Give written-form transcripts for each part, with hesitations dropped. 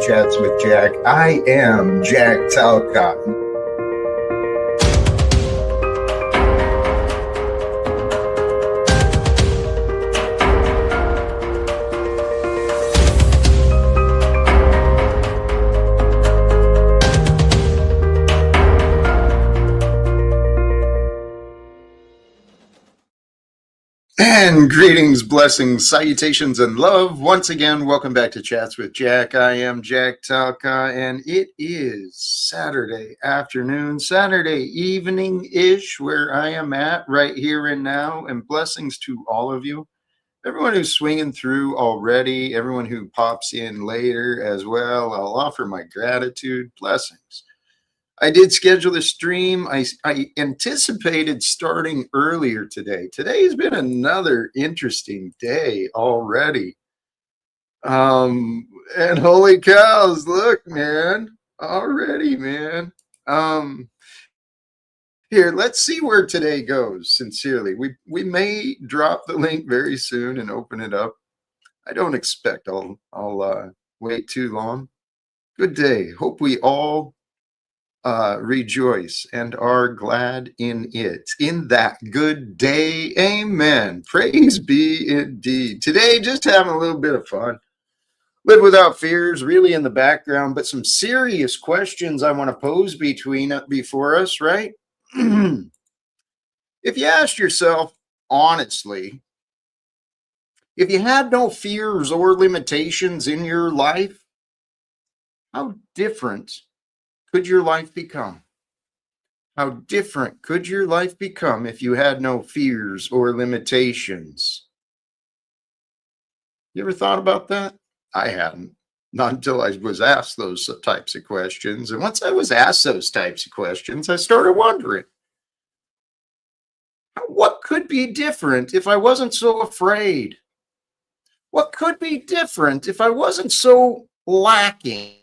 Chats with Jack. I am Jack Talcott. And greetings, blessings, salutations, and love. Once again, welcome back to Chats with Jack. I am Jack Talcott, and it is Saturday afternoon, Saturday evening-ish, where I am at right here and now. And blessings to all of you. Everyone who's swinging through already, everyone who pops in later as well, I'll offer my gratitude. Blessings. I did schedule a stream. I anticipated starting earlier today. Today has been another interesting day already. And holy cows, look, man, already, man. Here, let's see where today goes, sincerely. We may drop the link very soon and open it up. I don't expect I'll wait too long. Good day. Hope we all rejoice and are glad in it, in that good day. Amen. Praise be indeed. Today, just having a little bit of fun. Live without fears, really in the background, but some serious questions I want to pose before us, right? If you asked yourself honestly, if you had no fears or limitations in your life, how different could your life become? How different could your life become if you had no fears or limitations? You ever thought about that? I hadn't, not until I was asked those types of questions. And once I was asked those types of questions, I started wondering, what could be different if I wasn't so afraid? What could be different if I wasn't so lacking,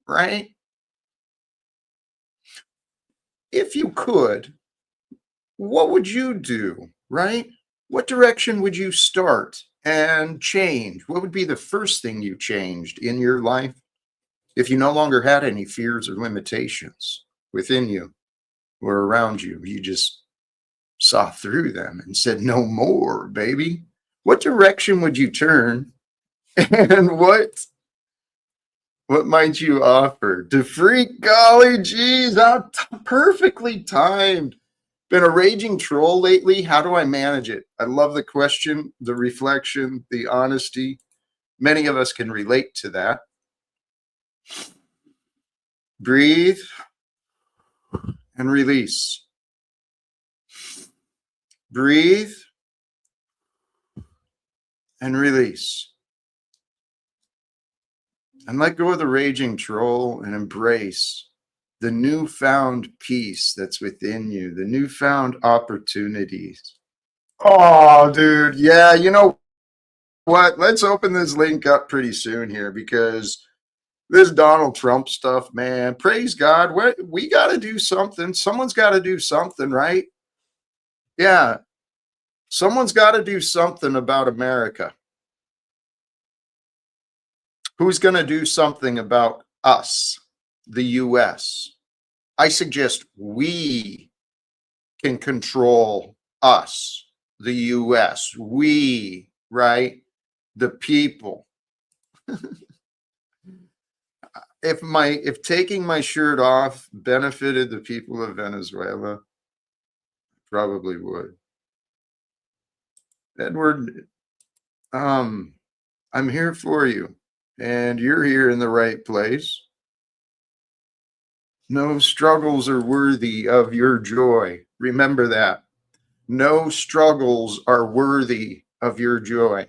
right? If you could, what would you do, right? What direction would you start and change? What would be the first thing you changed in your life if you no longer had any fears or limitations within you or around you? You just saw through them and said, no more, baby. What direction would you turn? And what might you offer? To freak, golly geez, how perfectly timed. Been a raging troll lately. How do I manage it? I love the question, the reflection, the honesty. Many of us can relate to that. Breathe and release. Breathe and release. And let go of the raging troll and embrace the newfound peace that's within you, the newfound opportunities. Oh, dude. Yeah, you know what? Let's open this link up pretty soon here, because this Donald Trump stuff, man, praise God. We got to do something. Someone's got to do something, right? Yeah. Someone's got to do something about America. Who's going to do something about us, the U.S.? I suggest we can control us, the U.S. We, right? The people. If taking my shirt off benefited the people of Venezuela, probably would. Edward, I'm here for you. And you're here in the right place. No struggles are worthy of your joy. Remember that. No struggles are worthy of your joy.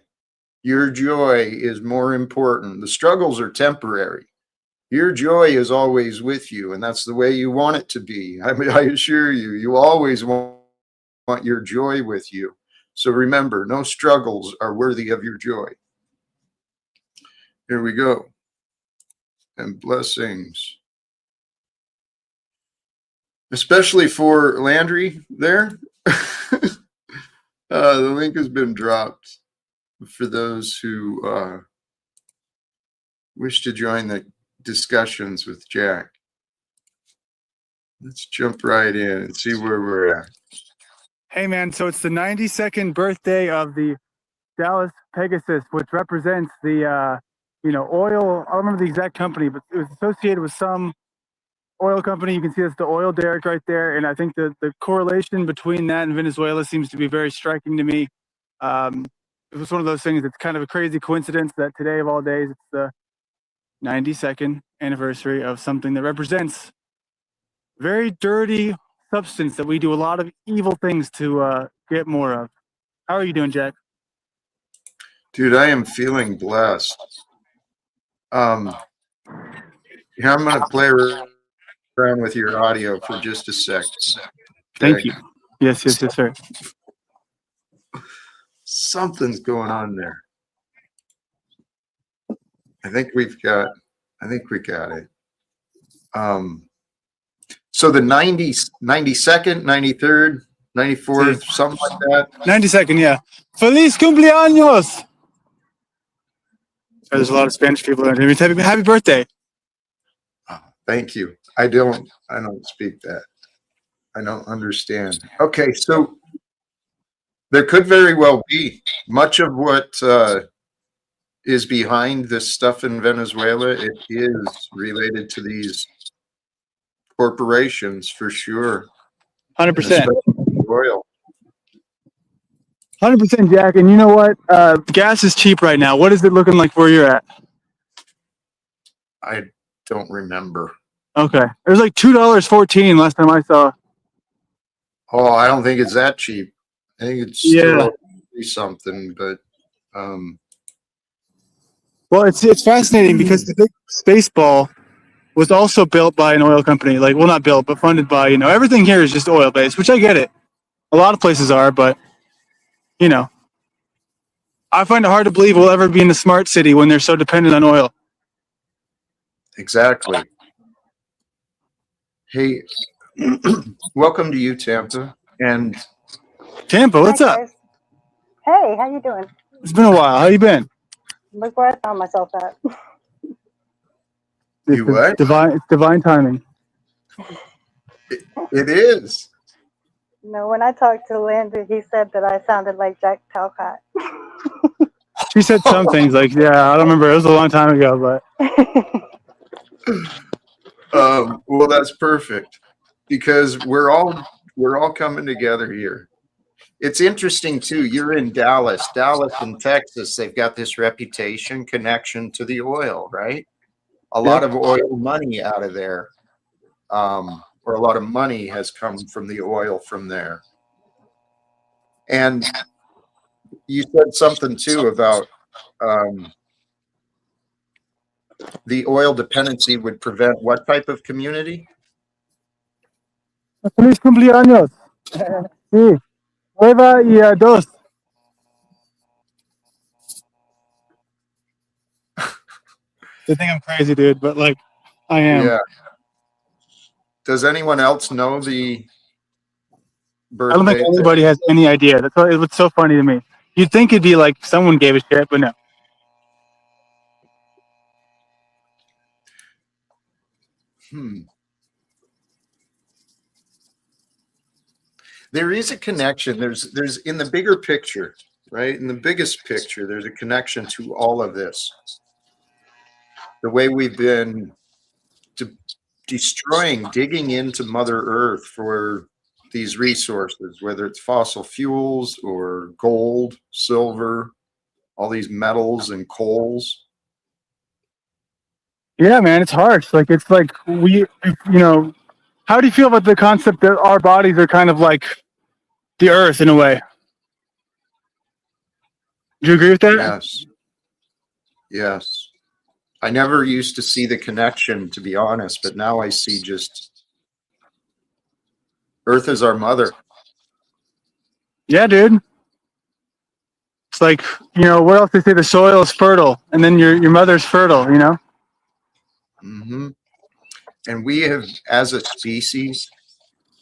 Your joy is more important. The struggles are temporary. Your joy is always with you, and that's the way you want it to be. I assure you, you always want your joy with you. So remember, no struggles are worthy of your joy. Here we go. And blessings. Especially for Landry there. The link has been dropped for those who wish to join the discussions with Jack. Let's jump right in and see where we're at. Hey, man, so it's the 92nd birthday of the Dallas Pegasus, which represents the, oil. I don't remember the exact company, but it was associated with some oil company. You can see that's the oil derrick right there. And I think the correlation between that and Venezuela seems to be very striking to me. It was one of those things. It's kind of a crazy coincidence that today of all days, it's the 92nd anniversary of something that represents very dirty substance that we do a lot of evil things to get more of. How are you doing, Jack? Dude, I am feeling blessed. Here, I'm going to play around with your audio for just a sec. Thank you. Yes, sir. Something's going on there. I think we got it. So the 92nd, 93rd, 94th, something like that. 92nd, yeah. Feliz cumpleaños! There's a lot of Spanish people there. Happy birthday. Oh, thank you. I don't speak that. I don't understand. Okay, so there could very well be much of what is behind this stuff in Venezuela. It is related to these corporations for sure. 100%. Oil. 100%, Jack. And you know what? Gas is cheap right now. What is it looking like where you're at? I don't remember. Okay. It was like $2.14 last time I saw. Oh, I don't think it's that cheap. I think it's still something, but well, it's fascinating because the big space ball was also built by an oil company. Like, well, not built, but funded by, everything here is just oil based, which I get it. A lot of places are, but I find it hard to believe we'll ever be in a smart city when they're so dependent on oil. Exactly. Hey, welcome to you, Tampa. And Tampa, what's up? Guys. Hey, how you doing? It's been a while. How you been? Look where I found myself at. You what? It's divine timing. It is. No, when I talked to Linda, he said that I sounded like Jack Talcott. She said some things like, yeah, I don't remember. It was a long time ago, but. Well, that's perfect because we're all coming together here. It's interesting too. You're in Dallas and Texas. They've got this reputation connection to the oil, right? A lot of oil money out of there, or a lot of money has come from the oil from there. And you said something too about the oil dependency would prevent what type of community? Feliz cumpleaños. Sí. Nueva y dos. They think I'm crazy, dude, but I am. Yeah. Does anyone else know the birthday? I don't think anybody has any idea. That's what's so funny to me. You'd think it'd be like someone gave a shit, but no. There is a connection. There's in the bigger picture, right? In the biggest picture, there's a connection to all of this. The way we've been digging into Mother Earth for these resources, whether it's fossil fuels or gold, silver, all these metals and coals. Yeah, man, it's harsh. It's like how do you feel about the concept that our bodies are kind of like the earth in a way? Do you agree with that? Yes. Yes. I never used to see the connection, to be honest, but now I see just Earth is our mother. Yeah, dude. It's like, what else they say? The soil is fertile, and then your mother's fertile, Mm-hmm. And we have, as a species,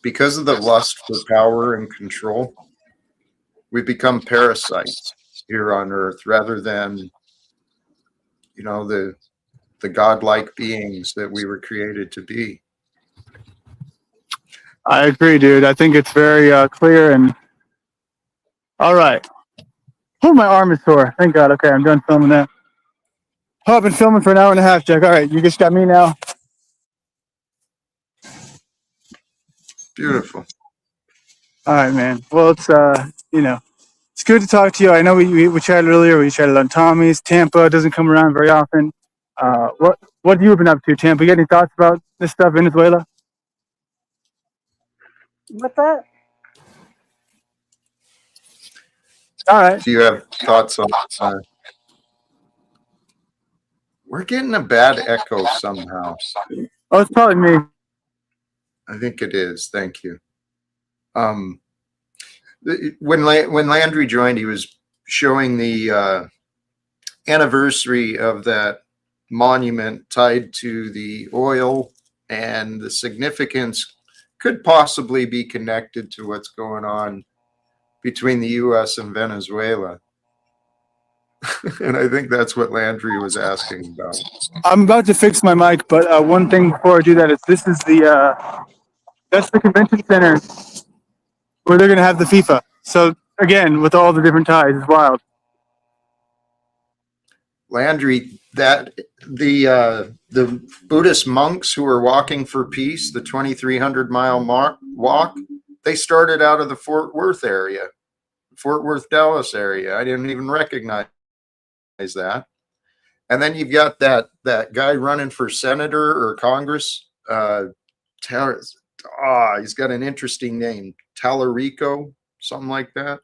because of the lust for power and control, we've become parasites here on Earth rather than, the the godlike beings that we were created to be. I agree, dude. I think it's very clear. And all right. Oh, my arm is sore. Thank God. Okay, I'm done filming that. Oh, I've been filming for an hour and a half, Jack. All right, you just got me now. Beautiful. All right, man. Well, it's it's good to talk to you. I know we chatted earlier. We chatted on Tommy's. Tampa doesn't come around very often. What have you been up to, Tampa? You got any thoughts about this stuff, Venezuela? What's that? All right. Do you have thoughts on we're getting a bad echo somehow. Oh, it's probably me. I think it is. Thank you. When Landry joined, he was showing the anniversary of that monument tied to the oil, and the significance could possibly be connected to what's going on between the U.S. and Venezuela. And I think that's what Landry was asking about. I'm about to fix my mic, but one thing before I do that is this is that's the convention center where they're gonna have the FIFA. So again, with all the different ties, it's wild. Landry, that the Buddhist monks who were walking for peace, the 2,300-mile walk, they started out of the Fort Worth area, Fort Worth, Dallas area. I didn't even recognize that. And then you've got that guy running for senator or Congress. He's got an interesting name, Tallarico, something like that.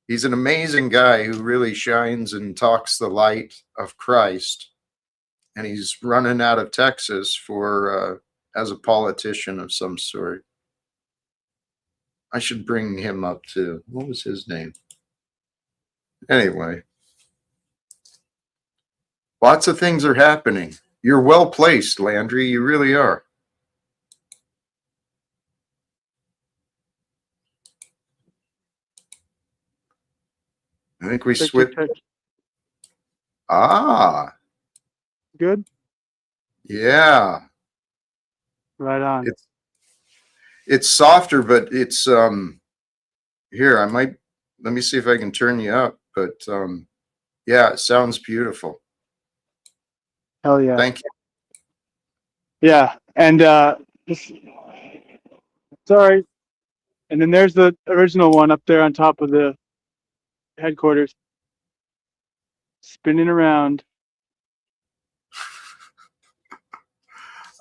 He's an amazing guy who really shines and talks the light of Christ. And he's running out of Texas for as a politician of some sort. I should bring him up too. What was his name? Anyway, lots of things are happening. You're well placed, Landry. You really are. I think we switched. Ah, Good. yeah. Right on. It's softer, but it's here. Let me see if I can turn you up. But yeah, it sounds beautiful. Hell yeah. Thank you. Yeah, and sorry. And then there's the original one up there on top of the headquarters, spinning around.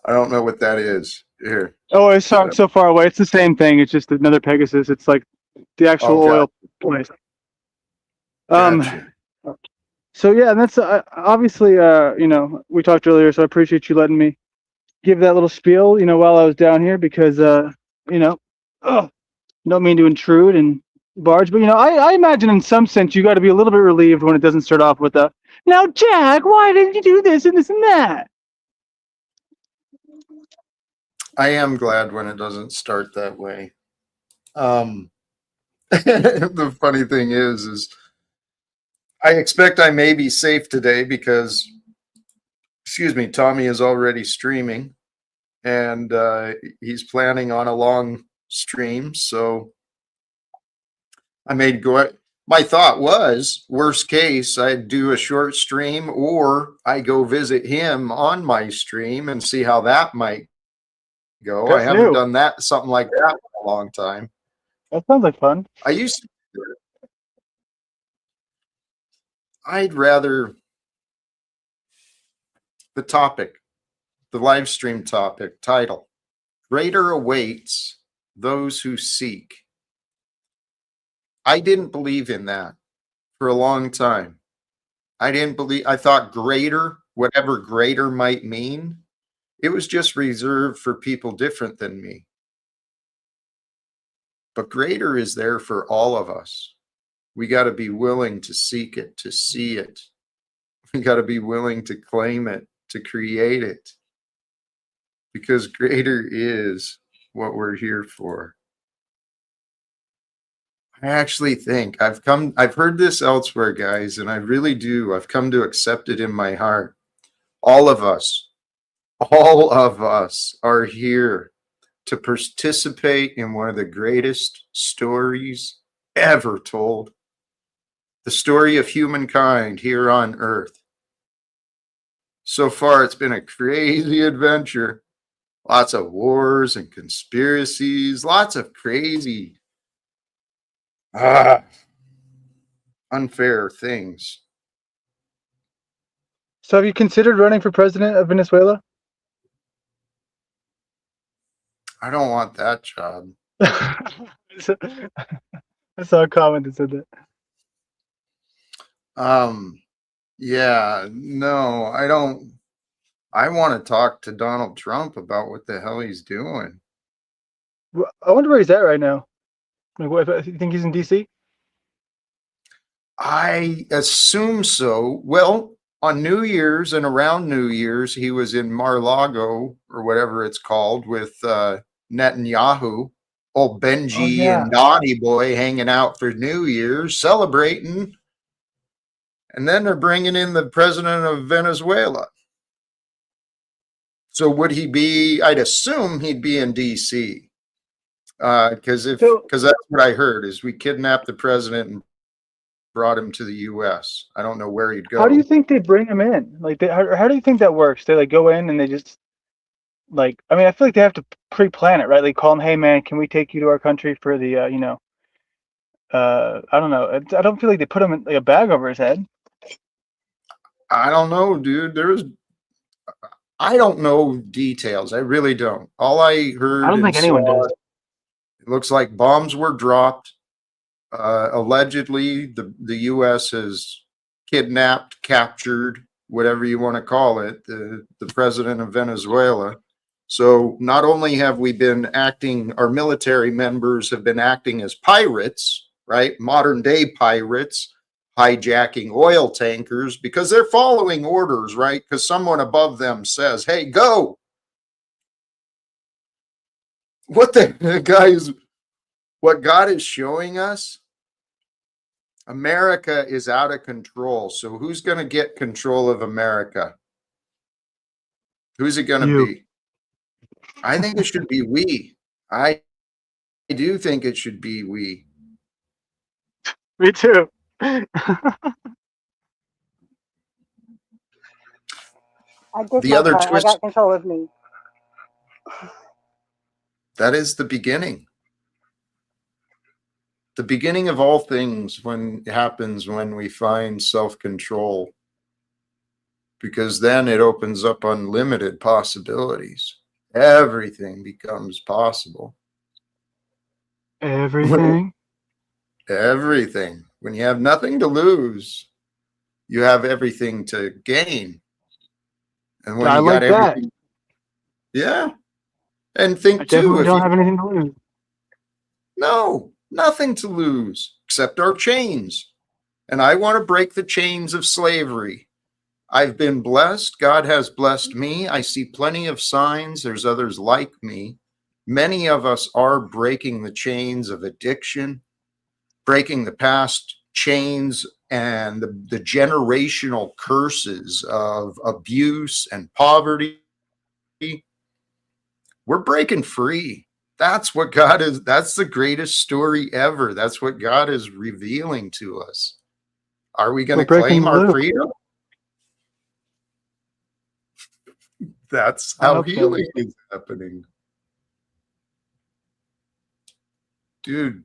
I don't know what that is. Here. Oh, it's so far away. It's the same thing. It's just another Pegasus. It's like the actual oil place. Gotcha. So yeah, and that's obviously we talked earlier, so I appreciate you letting me give that little spiel, while I was down here because don't mean to intrude and barge, but I imagine in some sense you got to be a little bit relieved when it doesn't start off with a "Now, Jack, why didn't you do this and this and that?" I am glad when it doesn't start that way. The funny thing is I expect I may be safe today because, Tommy is already streaming, and he's planning on a long stream. So I may go. My thought was, worst case, I'd do a short stream, or I go visit him on my stream and see how that might go. That's I haven't new. done something like that in a long time. That sounds like fun. I used to do it. I'd rather the live stream topic title, Greater Awaits Those Who Seek. I didn't believe in that for a long time. I thought greater, whatever greater might mean, it was just reserved for people different than me. But greater is there for all of us. We got to be willing to seek it, to see it. We got to be willing to claim it, to create it. Because greater is what we're here for. I actually think I've heard this elsewhere, guys, and I really do. I've come to accept it in my heart. All of us are here to participate in one of the greatest stories ever told. The story of humankind here on Earth. So far, it's been a crazy adventure. Lots of wars and conspiracies, lots of crazy, unfair things. So have you considered running for president of Venezuela? I don't want that job. I saw a comment that said that. Yeah, no, I don't. I want to talk to Donald Trump about what the hell he's doing. I wonder where he's at right now. Like, what, you think he's in DC? I assume so. Well, on New Year's and around New Year's, he was in Mar-a-Lago or whatever it's called with Netanyahu, old Oh Benji yeah. and Donnie boy hanging out for New Year's, celebrating. And then they're bringing in the president of Venezuela. So would he be? I'd assume he'd be in D.C. Because that's what I heard is we kidnapped the president and brought him to the U.S. I don't know where he'd go. How do you think they bring him in? Like, how do you think that works? They like go in and they just like. I mean, I feel like they have to pre-plan it, right? They call him, "Hey man, can we take you to our country for the I don't know. I don't feel like they put him in like a bag over his head." I don't know, dude. I don't know details. I really don't. All I heard I don't and think anyone saw, does. it looks like bombs were dropped. Allegedly, the U.S. has kidnapped, captured, whatever you want to call it, the president of Venezuela. So not only have we been acting, our military members have been acting as pirates, right? Modern day pirates, hijacking oil tankers because they're following orders, right? Because someone above them says, hey, go. What what God is showing us, America is out of control. So who's going to get control of America? Who's it going to You. be? I think it should be we. I do think it should be we. Me too. I did The my other part. I twist, got control of me. that is the beginning. The beginning of all things when happens when we find self-control, because then it opens up unlimited possibilities. Everything becomes possible. Everything. Everything. When you have nothing to lose, you have everything to gain. And when I you got like that. everything, yeah. And I think too, definitely if don't you have anything to lose. no, nothing to lose except our chains. And I want to break the chains of slavery. I've been blessed. God has blessed me. I see plenty of signs. There's others like me. Many of us are breaking the chains of addiction, breaking the past chains and the generational curses of abuse and poverty. We're breaking free. That's what God is. That's the greatest story ever. That's what God is revealing to us. Are we going We're to breaking claim the our loop. freedom? That's I how hope so. healing is happening. Dude,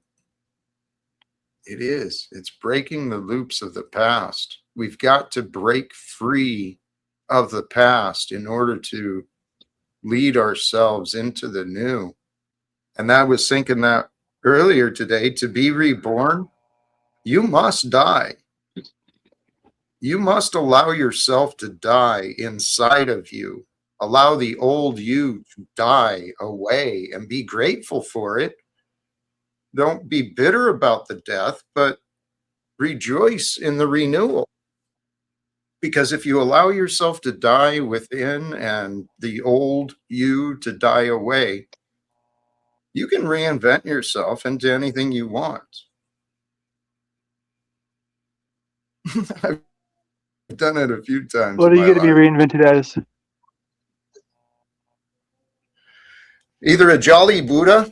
it is. It's breaking the loops of the past. We've got to break free of the past in order to lead ourselves into the new. And I was thinking that earlier today, to be reborn, you must die. You must allow yourself to die inside of you. Allow the old you to die away and be grateful for it. Don't be bitter about the death, but rejoice in the renewal. Because if you allow yourself to die within and the old you to die away, you can reinvent yourself into anything you want. I've done it a few times What in are you my going to be life. reinvented as? Either a jolly Buddha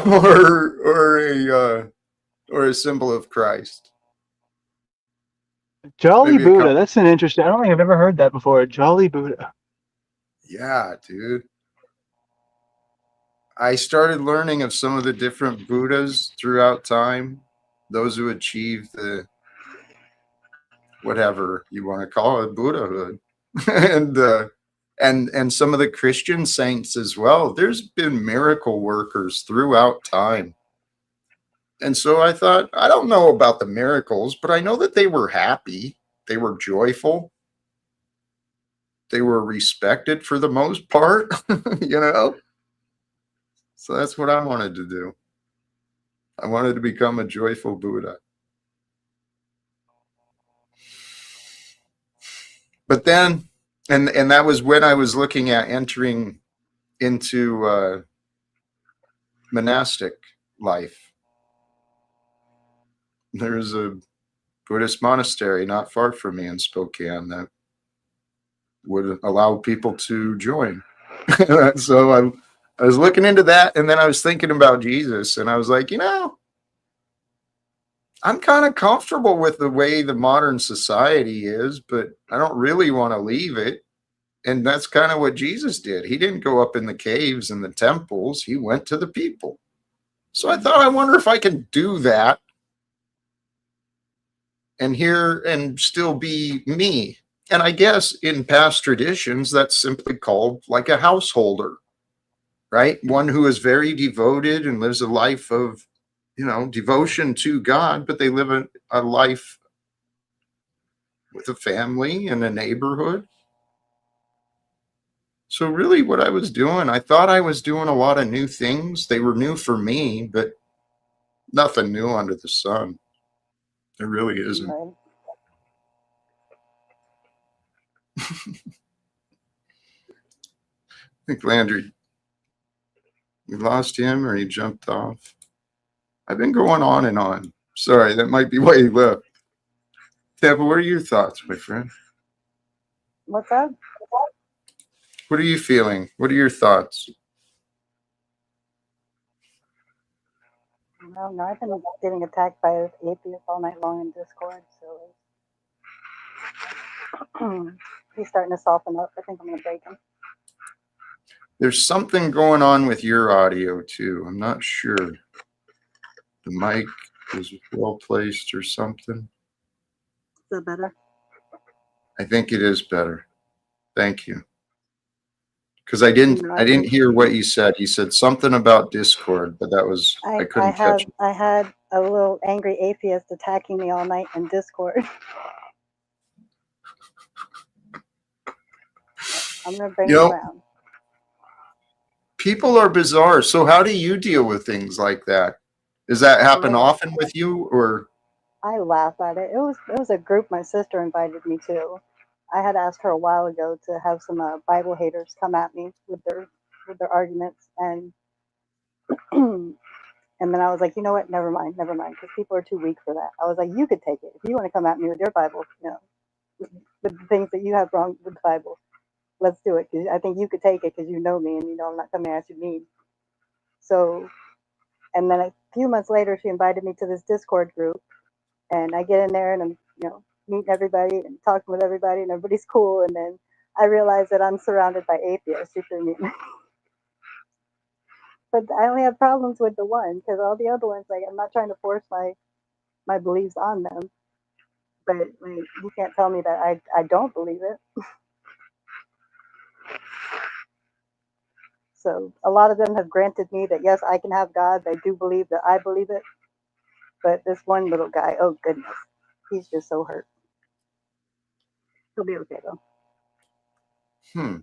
or a symbol of Christ. Jolly Maybe a Buddha. couple. That's an interesting. I don't think I've ever heard that before. Jolly Buddha. Yeah, dude. I started learning of some of the different Buddhas throughout time, those who achieved the whatever you want to call it, Buddhahood, and some of the Christian saints as well. There's been miracle workers throughout time, and so I thought, I don't know about the miracles, but I know that they were happy, they were joyful, they were respected for the most part, you know. So that's what I wanted to do. I wanted to become a joyful Buddha. But then, and that was when I was looking at entering into monastic life. There's a Buddhist monastery not far from me in Spokane that would allow people to join. So I was looking into that, and then I was thinking about Jesus, and I was like, I'm kind of comfortable with the way the modern society is, but I don't really want to leave it. And that's kind of what Jesus did. He didn't go up in the caves and the temples. He went to the people. So I thought, I wonder if I can do that and here and still be me. And I guess in past traditions, that's simply called like a householder, right? One who is very devoted and lives a life of, devotion to God, but they live a life with a family and a neighborhood. So really what I was doing, I thought I was doing a lot of new things. They were new for me, but nothing new under the sun. There really isn't. Right. I think Landry, we lost him or he jumped off. I've been going on and on. Sorry, that might be why he left. Tampa, what are your thoughts, my friend? What's up? What are you feeling? What are your thoughts? No, I've been getting attacked by atheists all night long in Discord, so he's starting to soften up. I think I'm gonna break him. There's something going on with your audio too. I'm not sure. The mic is well placed or something. Is that better? I think it is better. Thank you. Because I didn't No, I I've didn't been. hear what you said. You said something about Discord, but I I couldn't catch have it. I had a little angry atheist attacking me all night in Discord. I'm gonna bring You him know, around. people are bizarre. So how do you deal with things like that? Does that happen I often with you or I laugh at it. It was a group my sister invited me to. I had asked her a while ago to have some Bible haters come at me with their arguments, and and then I was like, you know what? Never mind, because people are too weak for that. I was like, you could take it if you want to come at me with your Bible, with the things that you have wrong with the Bible. Let's do it. 'Cause I think you could take it because you know me, and you know I'm not coming at you mean. So, and then a few months later, she invited me to this Discord group, and I get in there and I'm, meeting everybody and talking with everybody, and everybody's cool. And then I realize that I'm surrounded by atheists who threw me. But I only have problems with the one because all the other ones, like, I'm not trying to force my beliefs on them. But like, you can't tell me that I don't believe it. So a lot of them have granted me that yes, I can have God. They do believe that I believe it. But this one little guy, oh goodness, he's just so hurt. He'll be okay though. hmm.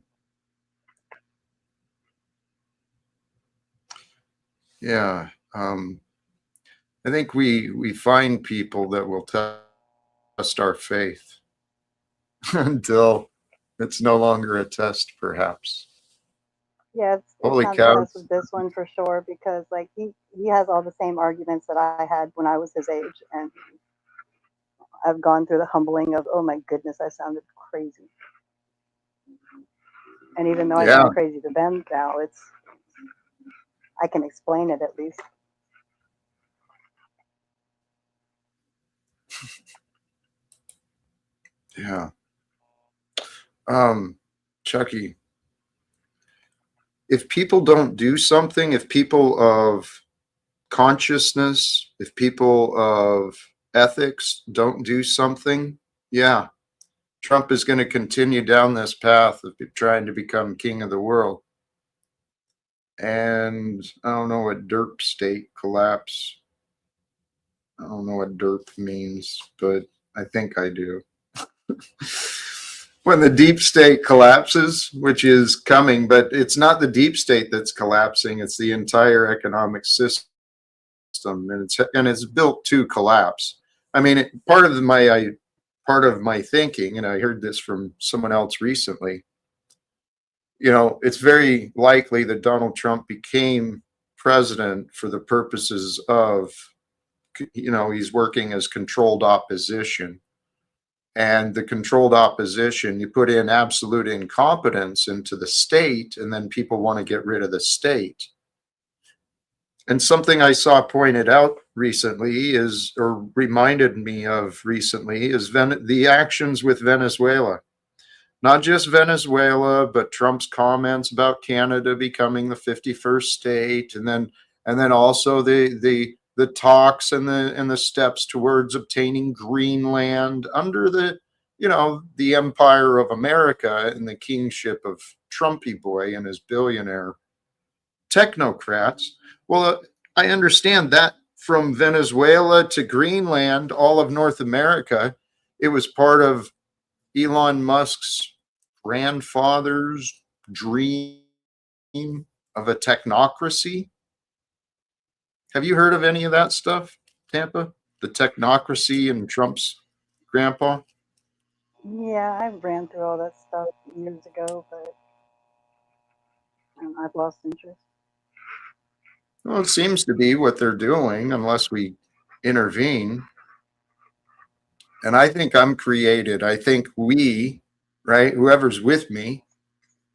Yeah. I think we find people that will test our faith until it's no longer a test, perhaps. Yeah, it's Holy not a cow. test with this one for sure because like he has all the same arguments that I had when I was his age, and I've gone through the humbling of, oh my goodness, I sounded crazy. And even though I Yeah. sound crazy to them now, I can explain it at least. Yeah. Chucky, if people don't do something, if people of consciousness, if people of ethics don't do something, yeah, Trump is going to continue down this path of trying to become king of the world. And I don't know what derp state collapse. I don't know what derp means, but I think I do. When the deep state collapses, which is coming, but it's not the deep state that's collapsing, it's the entire economic system, and it's built to collapse. I mean, part of my thinking, and I heard this from someone else recently, it's very likely that Donald Trump became president for the purposes of, he's working as controlled opposition. And the controlled opposition, you put in absolute incompetence into the state, and then people want to get rid of the state. And something I saw pointed out recently or reminded me of recently, is the actions with Venezuela. Not just Venezuela, but Trump's comments about Canada becoming the 51st state, and then also the talks and the steps towards obtaining Greenland under the empire of America and the kingship of Trumpy boy and his billionaire technocrats. Well, I understand that from Venezuela to Greenland, all of North America, it was part of Elon Musk's grandfather's dream of a technocracy. Have you heard of any of that stuff, Tampa? The technocracy and Trump's grandpa? Yeah, I ran through all that stuff years ago, but I've lost interest. Well, it seems to be what they're doing unless we intervene. And I think I'm created. I think we, right, whoever's with me,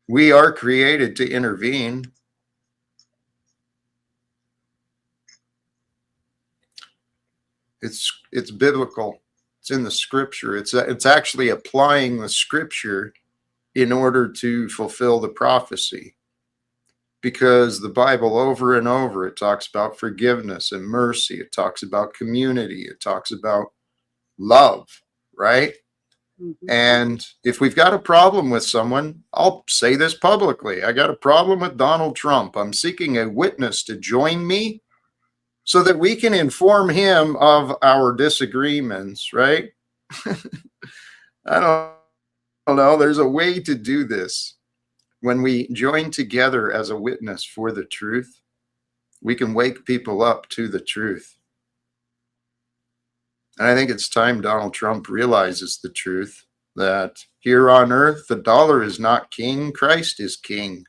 we are created to intervene. It's biblical. It's in the scripture. It's actually applying the scripture in order to fulfill the prophecy. Because the Bible over and over, it talks about forgiveness and mercy. It talks about community. It talks about love, right? Mm-hmm. And if we've got a problem with someone, I'll say this publicly. I got a problem with Donald Trump. I'm seeking a witness to join me so that we can inform him of our disagreements, right? I don't know. There's a way to do this. When we join together as a witness for the truth, we can wake people up to the truth. And I think it's time Donald Trump realizes the truth, that here on earth, the dollar is not king, Christ is king.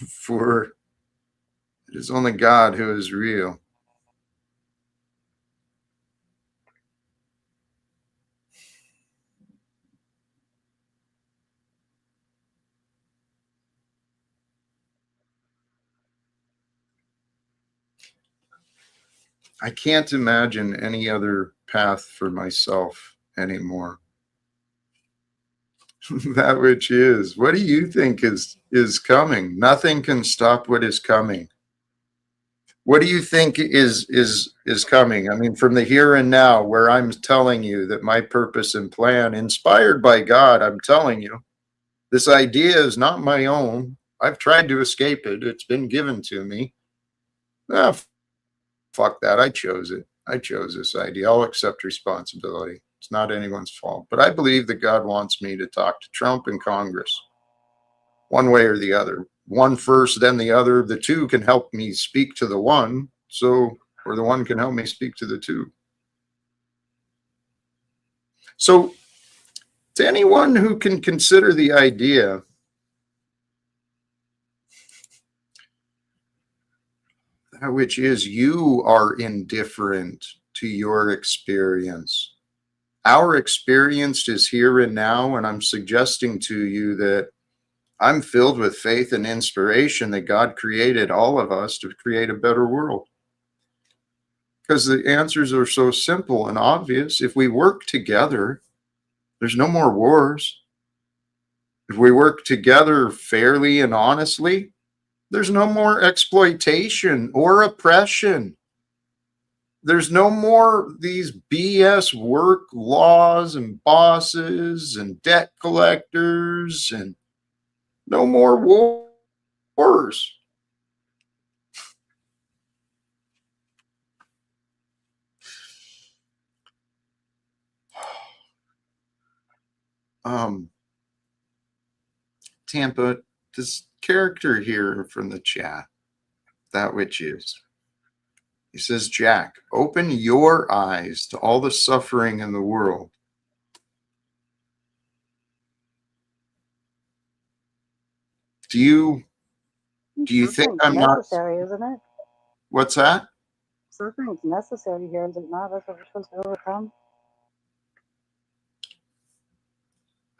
For it is only God who is real. I can't imagine any other path for myself anymore. That which is. What do you think is coming? Nothing can stop what is coming. What do you think is coming? I mean, from the here and now, where I'm telling you that my purpose and plan, inspired by God, I'm telling you, this idea is not my own. I've tried to escape it. It's been given to me. Ah, fuck that. I chose it. I chose this idea. I'll accept responsibility. It's not anyone's fault. But I believe that God wants me to talk to Trump and Congress, one way or the other. One first, then the other. The two can help me speak to the one, or the one can help me speak to the two. So, to anyone who can consider the idea which is you are indifferent to your experience. Our experience is here and now, and I'm suggesting to you that I'm filled with faith and inspiration that God created all of us to create a better world. Because the answers are so simple and obvious. If we work together, there's no more wars. If we work together fairly and honestly, there's no more exploitation or oppression. There's no more these BS work laws and bosses and debt collectors, and no more wars. Tampa, this character here from the chat, that which is, he says, Jack, open your eyes to all the suffering in the world. Do you think Suffering's I'm not? necessary, isn't it? What's that? Suffering's necessary here, is it not? That's what we're supposed to overcome.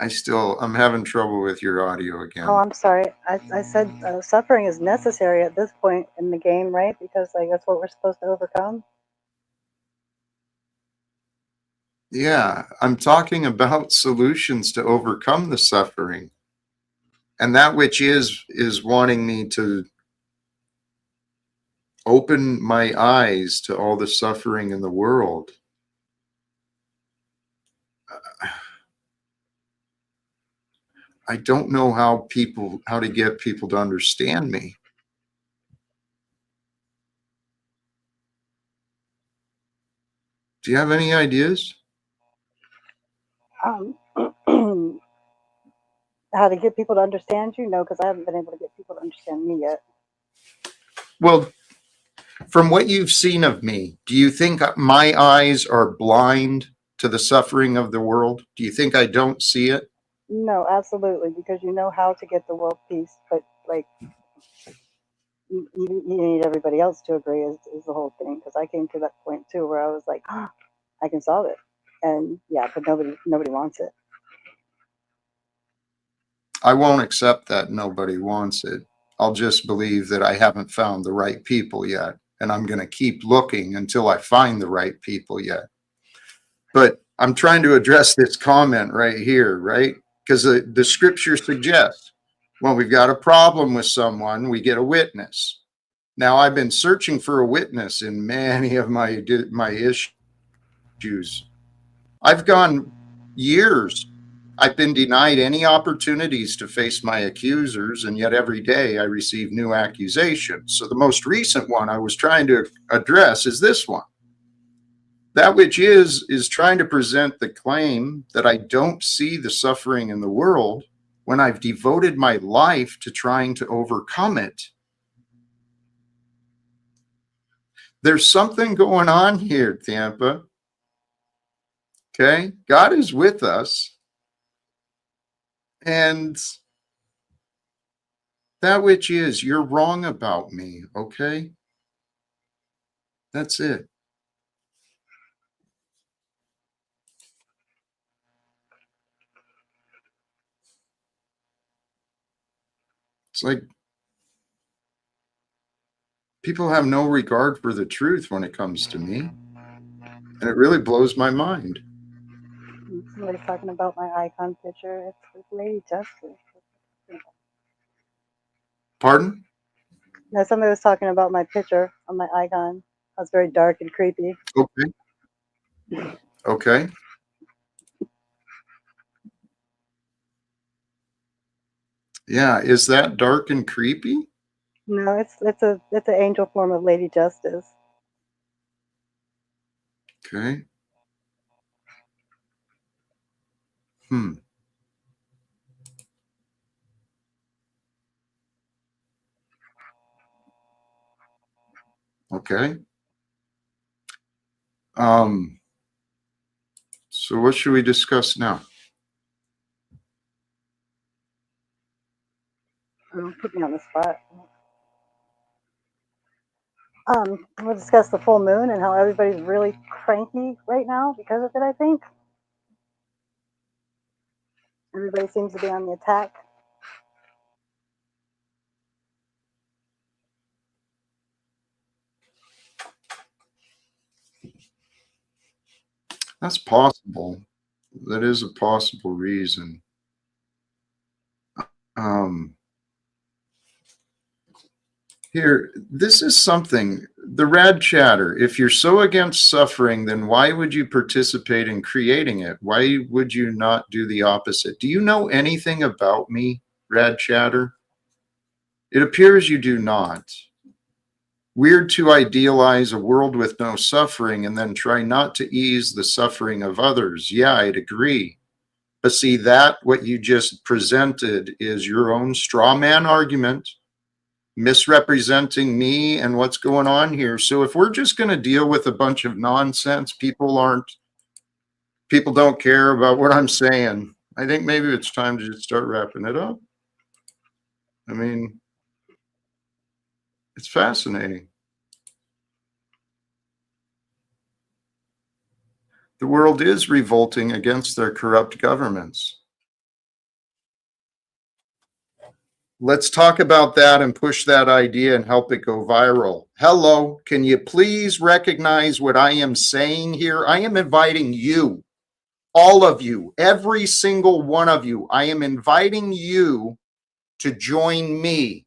I'm having trouble with your audio again. Oh, I'm sorry. I said suffering is necessary at this point in the game, right? Because like that's what we're supposed to overcome. Yeah, I'm talking about solutions to overcome the suffering. And that which is wanting me to open my eyes to all the suffering in the world. I don't know how to get people to understand me. Do you have any ideas? How to get people to understand you? No, because I haven't been able to get people to understand me yet. Well, from what you've seen of me, do you think my eyes are blind to the suffering of the world? Do you think I don't see it? No, absolutely, because you know how to get the world peace, but like you need everybody else to agree is the whole thing. Because I came to that point too where I was like, oh, I can solve it, and yeah, but nobody wants it. I won't accept that nobody wants it. I'll just believe that I haven't found the right people yet. And I'm going to keep looking until I find the right people yet. But I'm trying to address this comment right here, right? Because the scripture suggests when we've got a problem with someone, we get a witness. Now, I've been searching for a witness in many of my issues. I've gone years. I've been denied any opportunities to face my accusers, and yet every day I receive new accusations. So the most recent one I was trying to address is this one. That which is trying to present the claim that I don't see the suffering in the world when I've devoted my life to trying to overcome it. There's something going on here, Tampa. Okay? God is with us. And that which is, you're wrong about me, okay? That's it. It's like people have no regard for the truth when it comes to me. And it really blows my mind. Somebody's talking about my icon picture. It's Lady Justice. Pardon? No, somebody was talking about my picture on my icon. That's very dark and creepy. Okay. Okay. Yeah, is that dark and creepy? No, it's an angel form of Lady Justice. Okay. Okay. So what should we discuss now? Don't put me on the spot. We'll discuss the full moon and how everybody's really cranky right now because of it. I think everybody seems to be on the attack. That's possible. That is a possible reason. Um, Here, this is something, the rad chatter. If you're so against suffering, then why would you participate in creating it? Why would you not do the opposite? Do you know anything about me, rad chatter? It appears you do not. Weird to idealize a world with no suffering and then try not to ease the suffering of others. Yeah, I'd agree. But see, that what you just presented is your own straw man argument, misrepresenting me and what's going on here. So if we're just going to deal with a bunch of nonsense, people don't care about what I'm saying. I think maybe it's time to just start wrapping it up. I mean, it's fascinating. The world is revolting against their corrupt governments. Let's talk about that and push that idea and help it go viral. Hello, can you please recognize what I am saying here? I am inviting you, all of you, every single one of you. I am inviting you to join me.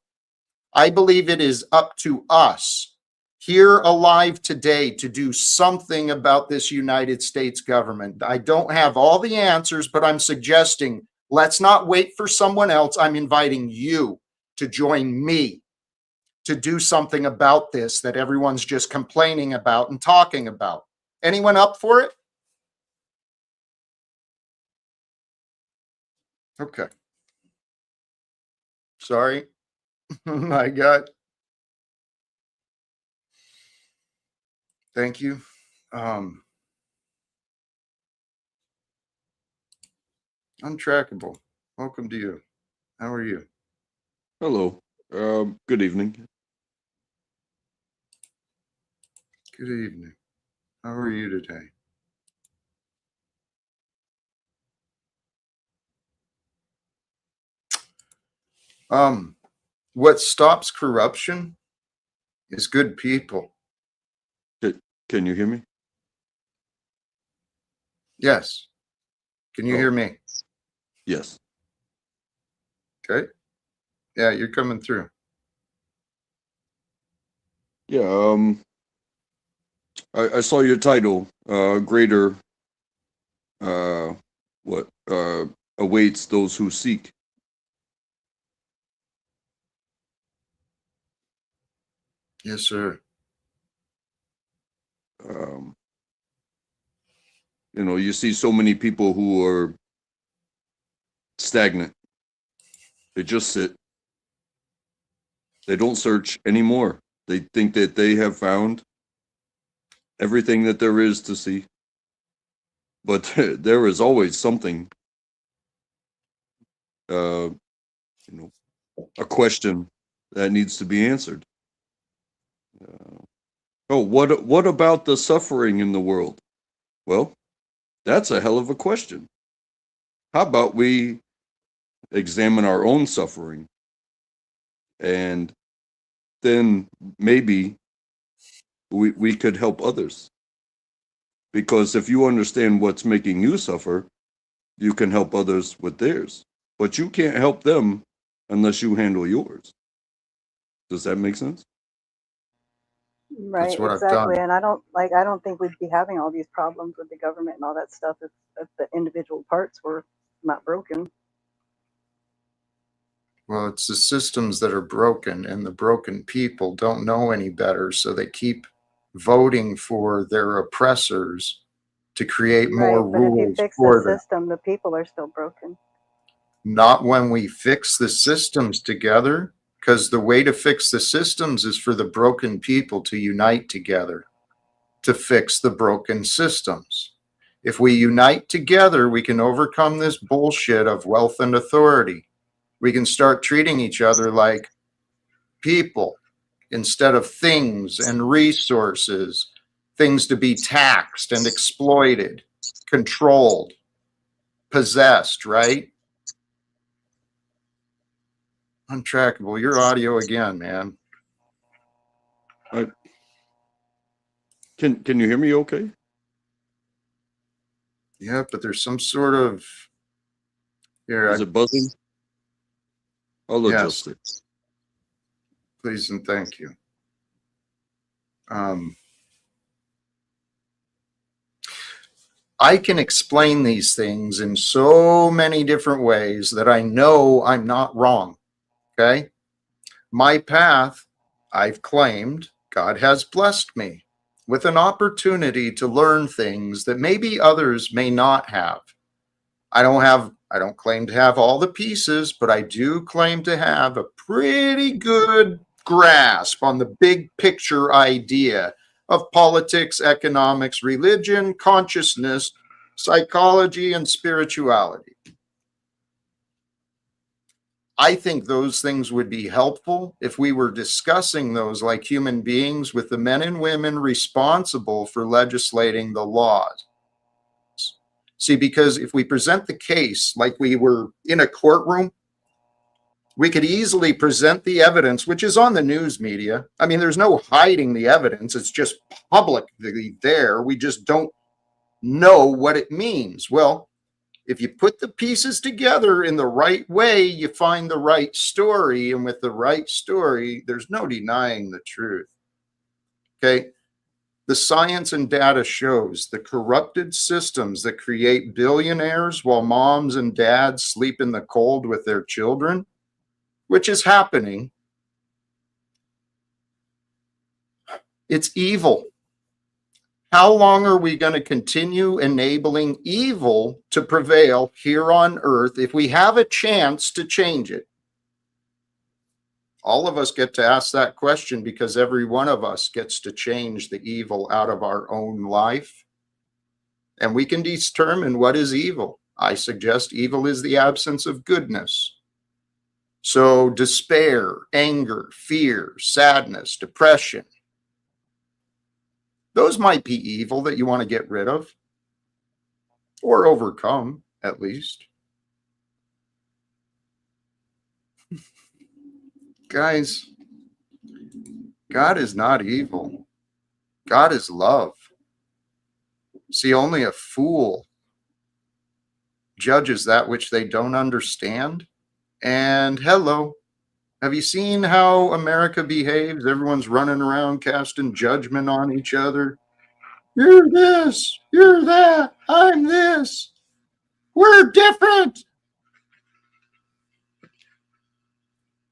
I believe it is up to us here alive today to do something about this United States government. I don't have all the answers, but I'm suggesting let's not wait for someone else. I'm inviting you to join me to do something about this that everyone's just complaining about and talking about. Anyone up for it? Okay. Sorry. My God. Thank you. Untrackable. Welcome to you. How are you? Hello. Good evening. Good evening. How are you today? What stops corruption is good people. Can you hear me? Yes. Can you Oh. hear me? Yes. Okay. Yeah, you're coming through. Yeah. I saw your title. Greater. What? Awaits those who seek. Yes, sir. You see so many people who are stagnant. They just sit. They don't search anymore. They think that they have found everything that there is to see. But there is always something, a question that needs to be answered. What about the suffering in the world? Well, that's a hell of a question. How about we examine our own suffering, and then maybe we could help others. Because if you understand what's making you suffer, you can help others with theirs. But you can't help them unless you handle yours. Does that make sense? Right, That's what I've exactly. done. And I don't think we'd be having all these problems with the government and all that stuff if the individual parts were not broken. Well, it's the systems that are broken, and the broken people don't know any better, so they keep voting for their oppressors to create more Right, but if you rules fix the for them. system, the people are still broken. Not when we fix the systems together, because the way to fix the systems is for the broken people to unite together to fix the broken systems. If we unite together, we can overcome this bullshit of wealth and authority. We can start treating each other like people instead of things and resources, things to be taxed and exploited, controlled, possessed, right? Untrackable. Your audio again, man. Can you hear me okay? Yeah, but there's some sort of here. Is it buzzing? I'll Yes, adjust it. please and thank you. I can explain these things in so many different ways that I know I'm not wrong. Okay. My path, I've claimed, God has blessed me with an opportunity to learn things that maybe others may not have. I don't claim to have all the pieces, but I do claim to have a pretty good grasp on the big picture idea of politics, economics, religion, consciousness, psychology, and spirituality. I think those things would be helpful if we were discussing those like human beings with the men and women responsible for legislating the laws. See, because if we present the case like we were in a courtroom, we could easily present the evidence, which is on the news media. I mean, there's no hiding the evidence. It's just publicly there. We just don't know what it means. Well, if you put the pieces together in the right way, you find the right story. And with the right story, there's no denying the truth. Okay. The science and data shows the corrupted systems that create billionaires while moms and dads sleep in the cold with their children, which is happening. It's evil. How long are we going to continue enabling evil to prevail here on earth if we have a chance to change it? All of us get to ask that question because every one of us gets to change the evil out of our own life. And we can determine what is evil. I suggest evil is the absence of goodness. So despair, anger, fear, sadness, depression, those might be evil that you want to get rid of or overcome, at least. Guys, God is not evil. God is love. See, only a fool judges that which they don't understand. And hello, have you seen how America behaves? Everyone's running around casting judgment on each other. You're this, you're that, I'm this. We're different.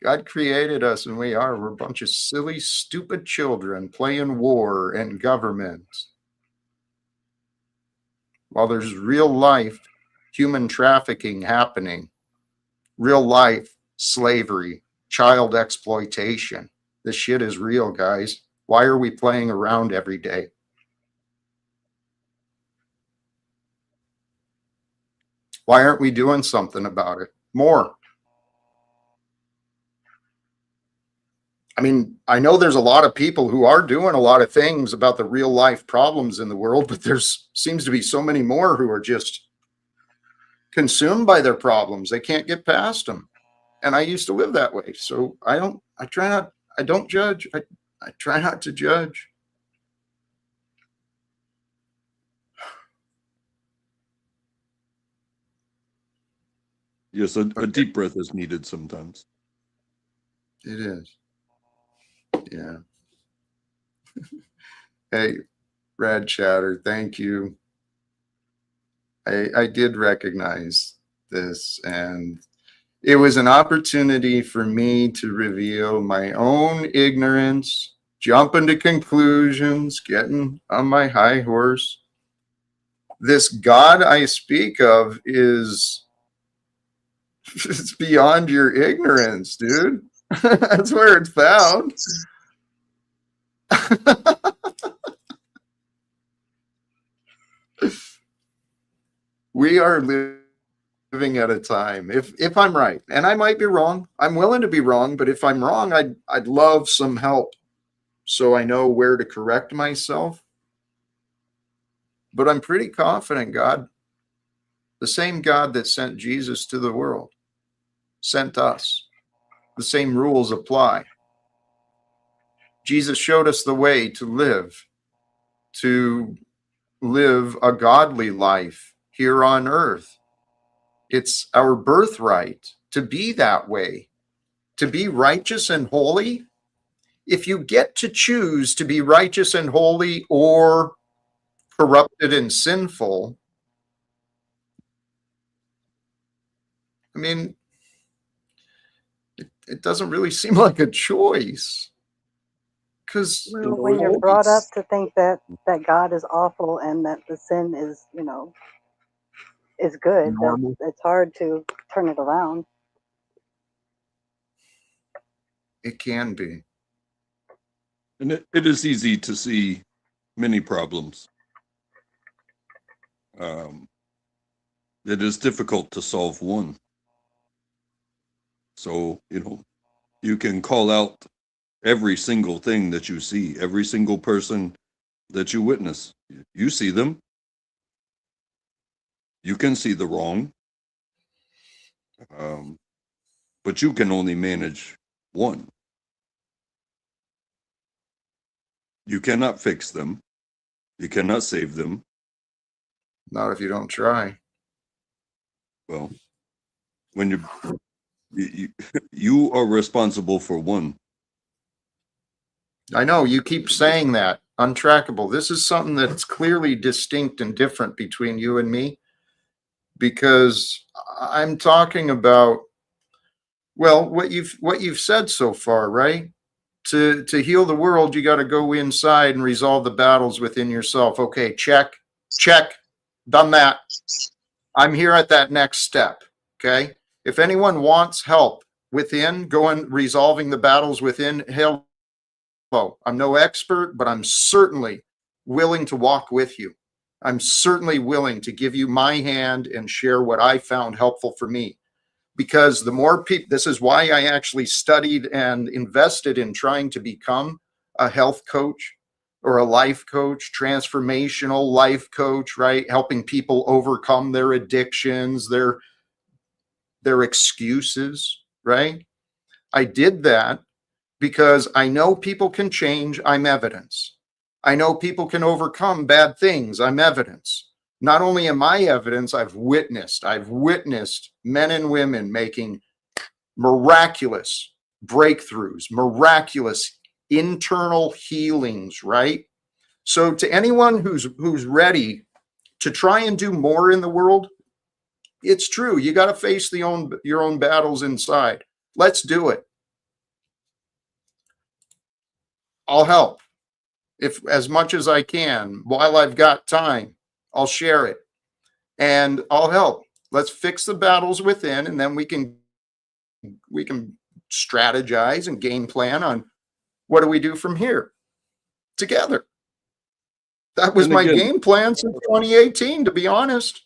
God created us and we're a bunch of silly, stupid children playing war and government. While there's real life human trafficking happening, real life slavery, child exploitation. This shit is real, guys. Why are we playing around every day? Why aren't we doing something about it? More. I mean, I know there's a lot of people who are doing a lot of things about the real life problems in the world, but there's seems to be so many more who are just consumed by their problems. They can't get past them. And I used to live that way. So I don't judge. I try not to judge. Yes, a deep breath is needed sometimes. It is. Yeah. Hey, Rad Chatter, thank you. I did recognize this, and it was an opportunity for me to reveal my own ignorance, jump into conclusions, getting on my high horse. This God I speak of is it's beyond your ignorance, dude. That's where it's found. We are living at a time. If I'm right, and I might be wrong, I'm willing to be wrong, but if I'm wrong, I'd love some help so I know where to correct myself. But I'm pretty confident God, the same God that sent Jesus to the world, sent us. The same rules apply. Jesus showed us the way to live a godly life here on earth. It's our birthright to be that way, to be righteous and holy. If you get to choose to be righteous and holy or corrupted and sinful, I mean, it doesn't really seem like a choice. Because Well, when you're brought up to think that God is awful and that the sin is, is good, normal, it's hard to turn it around. it can be. And it is easy to see many problems. It is difficult to solve one. So, you can call out every single thing that you see, every single person that you witness. You see them. You can see the wrong. But you can only manage one. You cannot fix them. You cannot save them. Not if you don't try. Well, when you are responsible for one. I know you keep saying that. Untrackable. This is something that's clearly distinct and different between you and me, because I'm talking about, well, what you've said so far, right? To heal the world, you got to go inside and resolve the battles within yourself. Okay, check, done that. I'm here at that next step. Okay. If anyone wants help within, going resolving the battles within, hello. I'm no expert, but I'm certainly willing to walk with you. I'm certainly willing to give you my hand and share what I found helpful for me. Because the more people, this is why I actually studied and invested in trying to become a health coach or a life coach, transformational life coach, right? Helping people overcome their addictions, their excuses, right? I did that because I know people can change. I'm evidence. I know people can overcome bad things. I'm evidence. Not only am I evidence, I've witnessed men and women making miraculous breakthroughs, miraculous internal healings, right? So to anyone who's ready to try and do more in the world, it's true. You got to face your own battles inside. Let's do it. I'll help. If as much as I can, while I've got time, I'll share it and I'll help. Let's fix the battles within, and then we can strategize and game plan on what do we do from here together. That was And my again, game plan since 2018, to be honest.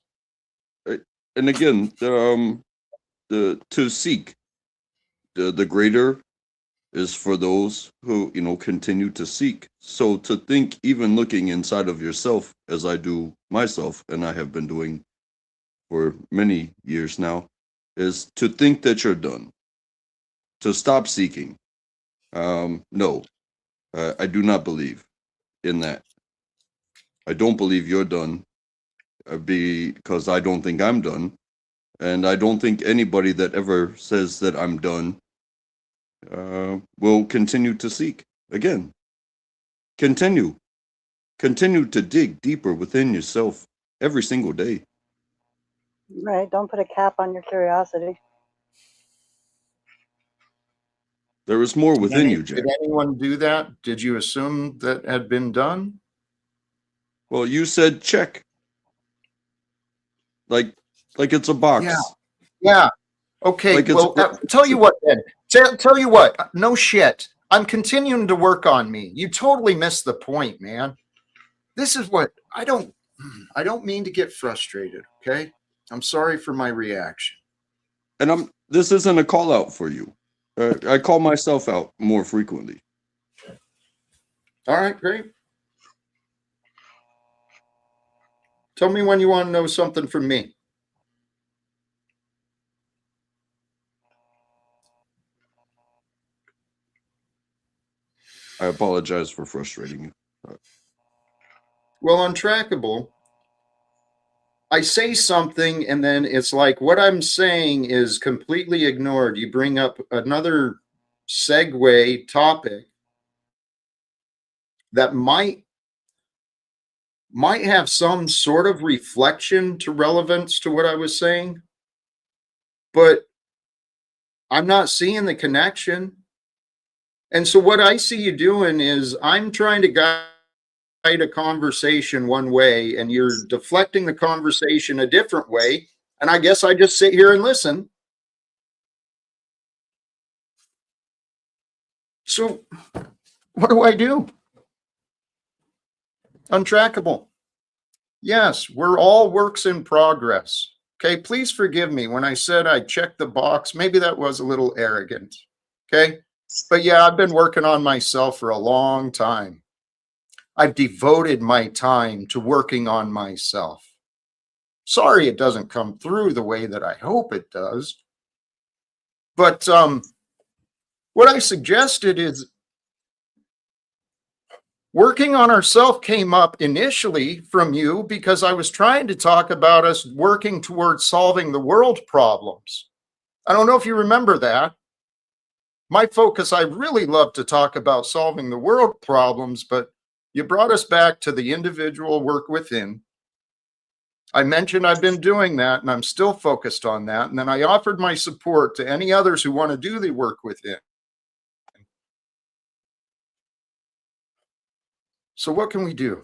and again, to seek the greater is for those who continue to seek. So to think, even looking inside of yourself, as I do myself, and I have been doing for many years now, is to think that you're done, to stop seeking. No, I do not believe in that. I don't believe you're done, because I don't think I'm done, and I don't think anybody that ever says that I'm done will continue to seek. Again, continue to dig deeper within yourself every single day. Right. Don't put a cap on your curiosity. There is more within you, Did Jack. anyone do that? Did you assume that had been done? Well, you said check, like it's a box. Yeah. Okay. Like it's Well, tell you what, then. Tell you what. No shit. I'm continuing to work on me. You totally missed the point, man. This is what I don't mean to get frustrated. Okay. I'm sorry for my reaction. and this isn't a call out for you. I call myself out more frequently. All right, great. Tell me when you want to know something from me. I apologize for frustrating you. Well, on Trackable, I say something and then it's like what I'm saying is completely ignored. You bring up another segue topic that might have some sort of reflection to relevance to what I was saying, but I'm not seeing the connection. And so what I see you doing is I'm trying to guide a conversation one way and you're deflecting the conversation a different way. And I guess I just sit here and listen. So what do I do? Untrackable. Yes, we're all works in progress. Okay, please forgive me when I said I checked the box. Maybe that was a little arrogant. Okay, but yeah, I've been working on myself for a long time. I've devoted my time to working on myself. Sorry it doesn't come through the way that I hope it does. But what I suggested is working on ourselves came up initially from you because I was trying to talk about us working towards solving the world problems. I don't know if you remember that. My focus, I really love to talk about solving the world problems, but you brought us back to the individual work within. I mentioned I've been doing that and I'm still focused on that. And then I offered my support to any others who want to do the work within. So what can we do?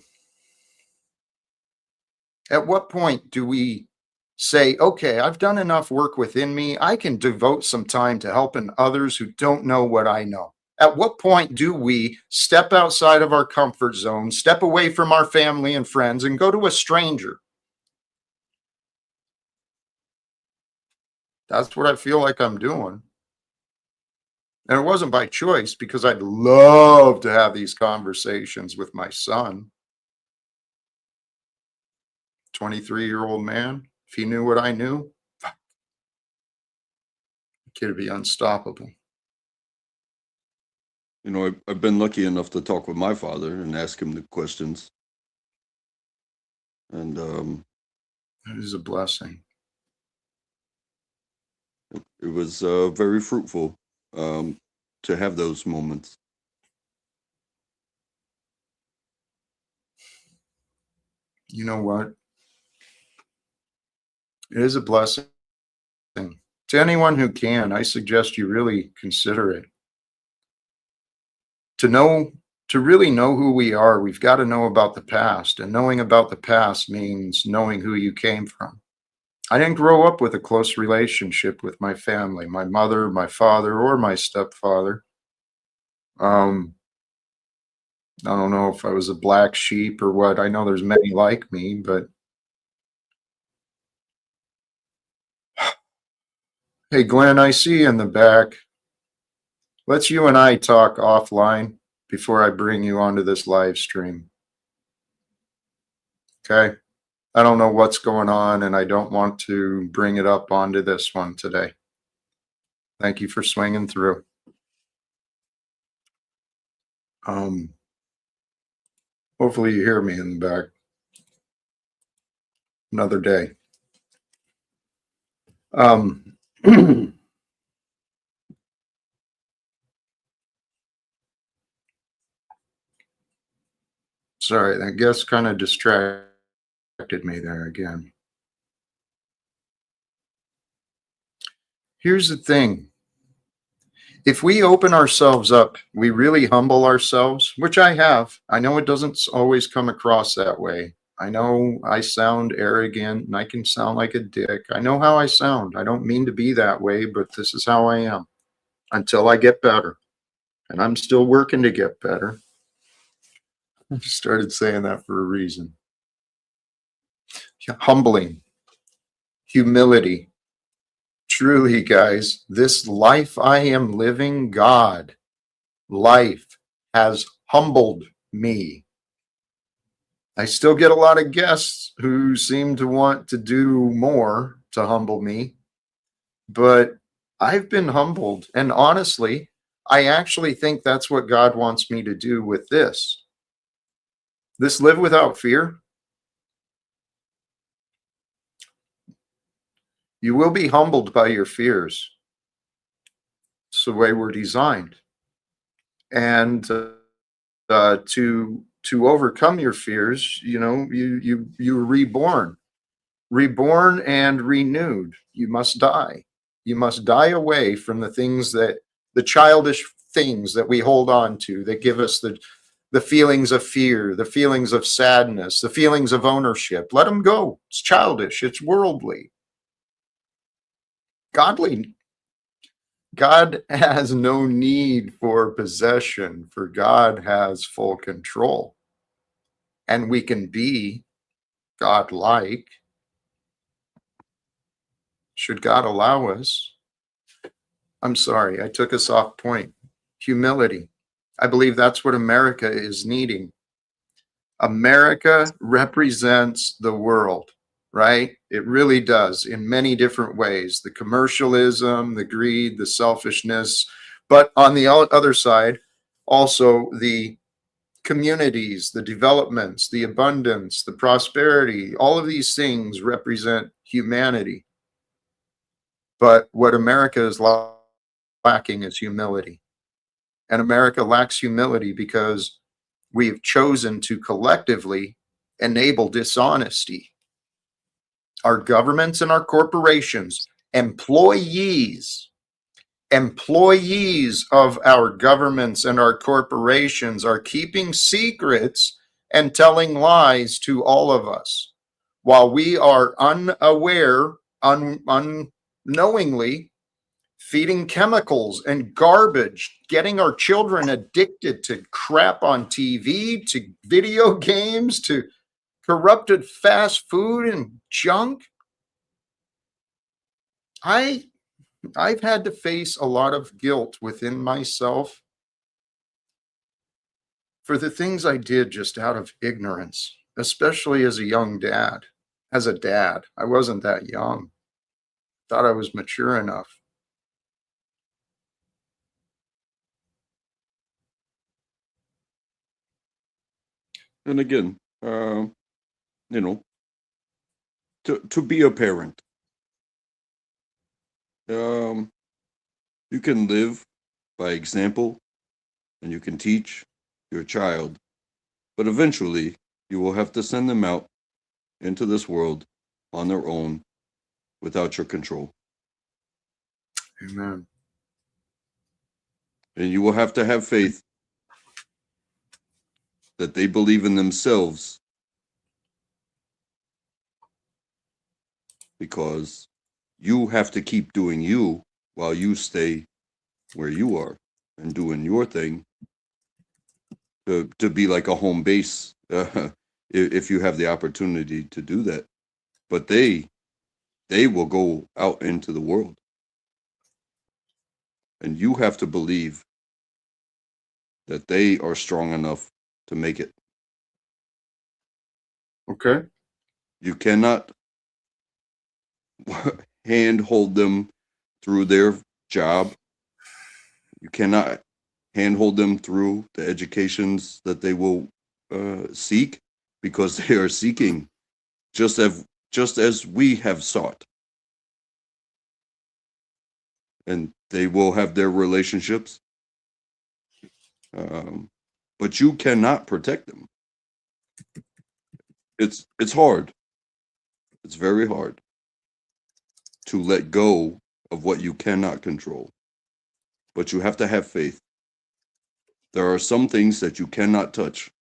At what point do we say, okay, I've done enough work within me. I can devote some time to helping others who don't know what I know. At what point do we step outside of our comfort zone, step away from our family and friends and go to a stranger? That's what I feel like I'm doing. And it wasn't by choice because I'd love to have these conversations with my son. 23-year-old man. If he knew what I knew, the kid would be unstoppable. You know, I've been lucky enough to talk with my father and ask him the questions. And That is a blessing. it was very fruitful to have those moments. You know what? It is a blessing. To anyone who can, I suggest you really consider it. To really know who we are, we've got to know about the past. And knowing about the past means knowing who you came from. I didn't grow up with a close relationship with my family, my mother, my father, or my stepfather. I don't know if I was a black sheep or what. I know there's many like me, but hey, Glenn, I see you in the back. Let's you and I talk offline before I bring you onto this live stream. Okay? I don't know what's going on, and I don't want to bring it up onto this one today. Thank you for swinging through. Hopefully you hear me in the back. Another day. Sorry, that guess kind of distracted me there again. Here's the thing. If we open ourselves up, we really humble ourselves, which I have. I know it doesn't always come across that way. I know I sound arrogant and I can sound like a dick. I know how I sound. I don't mean to be that way, but this is how I am until I get better. And I'm still working to get better. I started saying that for a reason. Humbling, humility. Truly, guys, this life I am living, God, life has humbled me. I still get a lot of guests who seem to want to do more to humble me, but I've been humbled. And honestly, I actually think that's what God wants me to do with this. This live without fear. You will be humbled by your fears. It's the way we're designed. And to overcome your fears, you're reborn and renewed. You must die. You must die away from the childish things that we hold on to that give us the feelings of fear, the feelings of sadness, the feelings of ownership. Let them go. It's childish. It's worldly. Godly. God has no need for possession, for God has full control. And we can be God-like. Should God allow us? I'm sorry, I took us off point. Humility. I believe that's what America is needing. America represents the world, right? It really does in many different ways. The commercialism, the greed, the selfishness, but on the other side, also the communities, the developments, the abundance, the prosperity, all of these things represent humanity. But what America is lacking is humility. And America lacks humility because we've chosen to collectively enable dishonesty. Our governments and our corporations, employees of our governments and our corporations are keeping secrets and telling lies to all of us while we are unaware, unknowingly feeding chemicals and garbage, getting our children addicted to crap on TV, to video games, to corrupted fast food and junk. I've had to face a lot of guilt within myself for the things I did just out of ignorance, especially as a young dad. As a dad, I wasn't that young. Thought I was mature enough. And again, you know, to be a parent, um, you can live by example and you can teach your child, but eventually you will have to send them out into this world on their own without your control. Amen. And you will have to have faith that they believe in themselves, because you have to keep doing you while you stay where you are and doing your thing to be like a home base, if you have the opportunity to do that. But they will go out into the world, and you have to believe that they are strong enough to make it. Okay. You cannot handhold them through their job. You cannot handhold them through the educations that they will seek, because they are seeking just as we have sought. And they will have their relationships, but you cannot protect them. It's hard. It's very hard to let go of what you cannot control, but you have to have faith. There are some things that you cannot touch.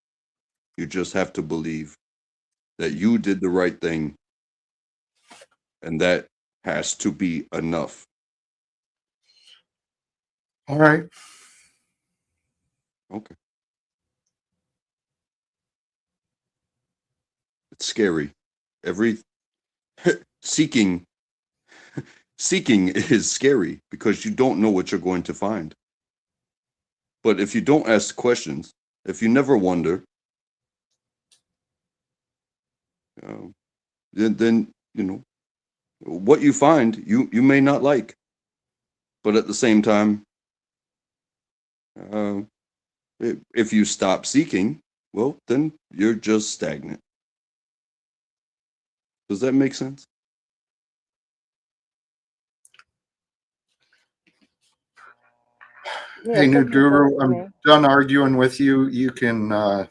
You just have to believe that you did the right thing, and that has to be enough. All right. Okay. It's scary. Every seeking is scary because you don't know what you're going to find. But if you don't ask questions, if you never wonder, then what you find you may not like, but at the same time, uh, if you stop seeking, well, then you're just stagnant. Does that make sense? Yeah, Hey, it Nude definitely does Guru, for me. I'm done arguing with you. You can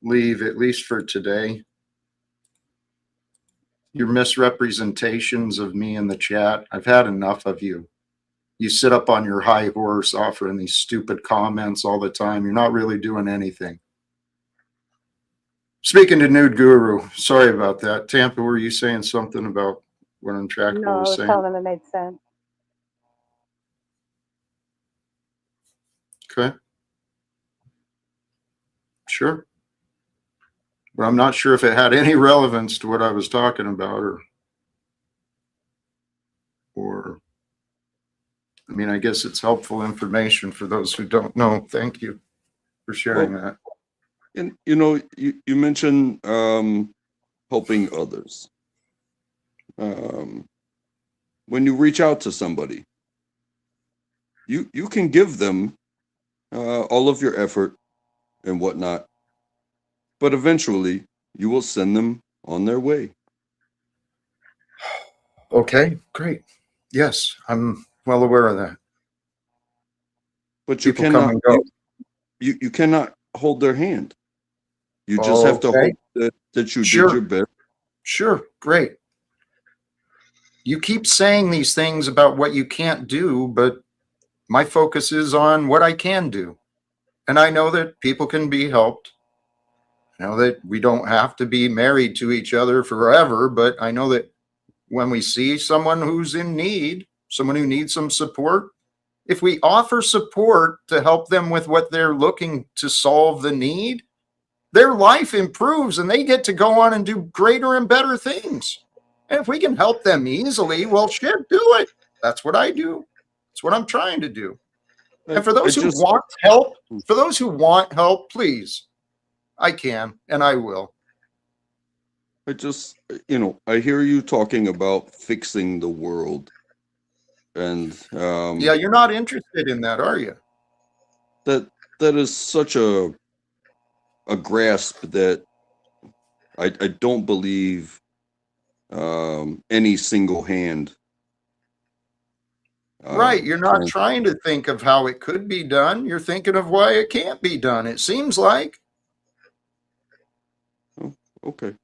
leave, at least for today. Your misrepresentations of me in the chat, I've had enough of you. You sit up on your high horse offering these stupid comments all the time. You're not really doing anything. Speaking to Nude Guru, sorry about that. Tampa, were you saying something about what No, Untrackable I was was saying? telling them it made sense. Okay, sure. But I'm not sure if it had any relevance to what I was talking about, or I mean, I guess it's helpful information for those who don't know. Thank you for sharing Well, that. and you mentioned helping others. When you reach out to somebody, you can give them all of your effort and whatnot, but eventually you will send them on their way. Okay, great. Yes, I'm well aware of that. But you People come cannot and go. you cannot hold their hand. You just have to Okay, hope that you did your sure, best. sure, great. You keep saying these things about what you can't do, but my focus is on what I can do. And I know that people can be helped. I know that we don't have to be married to each other forever, but I know that when we see someone who's in need, someone who needs some support, if we offer support to help them with what they're looking to solve the need, their life improves and they get to go on and do greater and better things. And if we can help them easily, well, shit, do it. That's what I do. That's what I'm trying to do. I, And for I those who just want help, please, I can and I will. I just I hear you talking about fixing the world, and Yeah, you're not interested in that, are you? that is such a grasp that I don't believe any single hand Right. You're not can. trying to think of how it could be done. You're thinking of why it can't be done. It seems like. Oh, okay.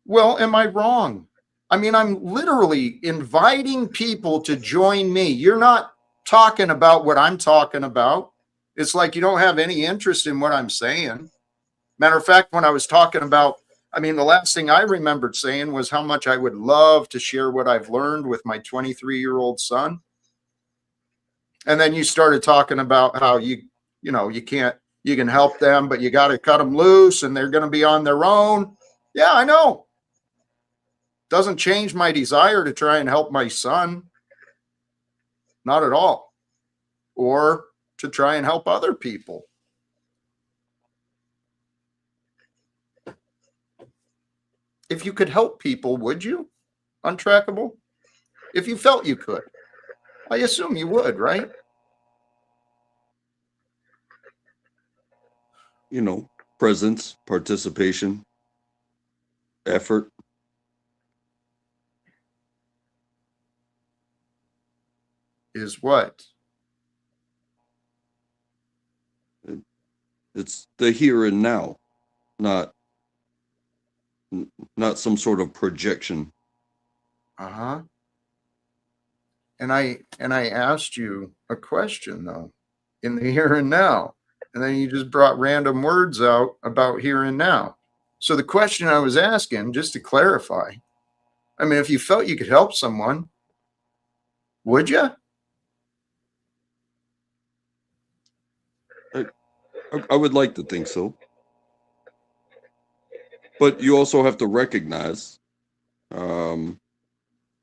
Well, am I wrong? I mean, I'm literally inviting people to join me. You're not talking about what I'm talking about. It's like you don't have any interest in what I'm saying. Matter of fact, when I was talking about, I mean, the last thing I remembered saying was how much I would love to share what I've learned with my 23-year-old son. And then you started talking about how you can't, you can help them, but you got to cut them loose and they're going to be on their own. Yeah, I know. Doesn't change my desire to try and help my son. Not at all. Or to try and help other people. If you could help people, would you? Untrackable? If you felt you could. I assume you would, right? Presence, participation, effort. Is what? It's the here and now, not not some sort of projection. Uh-huh. And I asked you a question though, in the here and now. And then you just brought random words out about here and now. So the question I was asking, just to clarify, I mean, if you felt you could help someone, would you? I, I would like to think so, but you also have to recognize, um,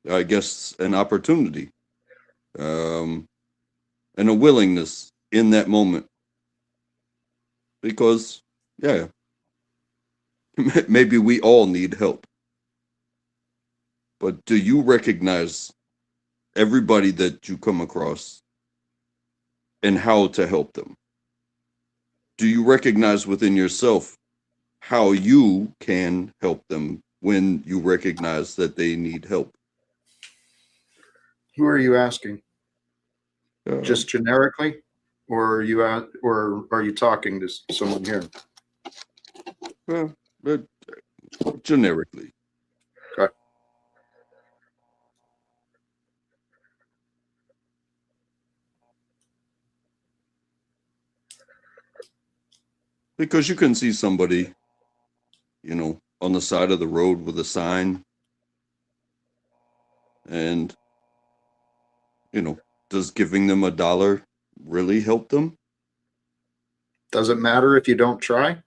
I guess, an opportunity, um, and a willingness in that moment because, yeah, maybe we all need help. But do you recognize everybody that you come across and how to help them? Do you recognize within yourself how you can help them when you recognize that they need help? Who are you asking? Uh, Just generically, or or are you talking to someone here? well, generically. Okay. Because you can see somebody, on the side of the road with a sign, and, does giving them $1 really help them? Does it matter if you don't try?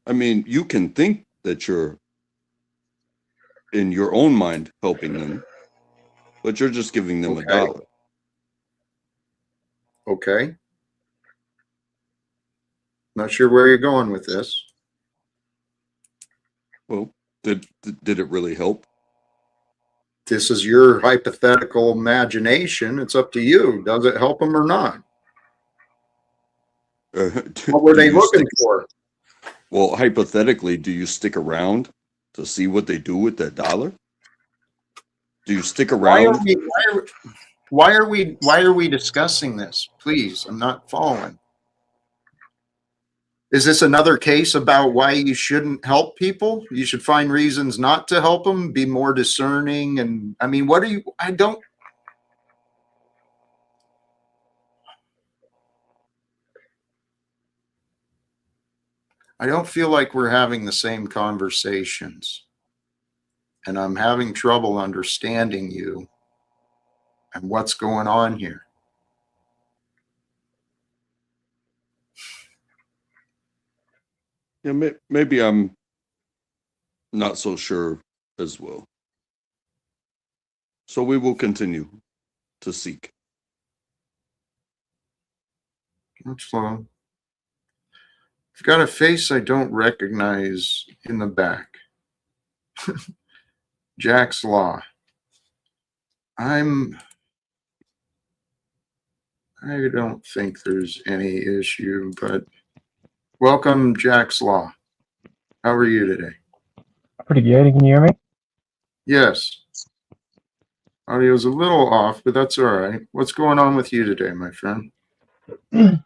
I mean, you can think that you're in your own mind helping them, but you're just giving them a Okay. dollar. Okay. Not sure where you're going with this. Well, did it really help? This is your hypothetical imagination. It's up to you. Does it help them or not? What were Do they you looking stick? for? Well, hypothetically, do you stick around to see what they do with that dollar? Do you stick Why are around? we why are we discussing this? Please, I'm not following. Is this another case about why you shouldn't help people? You should find reasons not to help them, be more discerning. And I mean, what are you? I don't feel like we're having the same conversations. And I'm having trouble understanding you and what's going on here. Yeah, maybe I'm not so sure as well. So we will continue to seek. That's fine. I've got a face I don't recognize in the back. Jack's Law. I don't think there's any issue, but welcome, Jack's Law. How are you today? Pretty good. Can you hear me? Yes. Audio's a little off, but that's all right. What's going on with you today, my friend?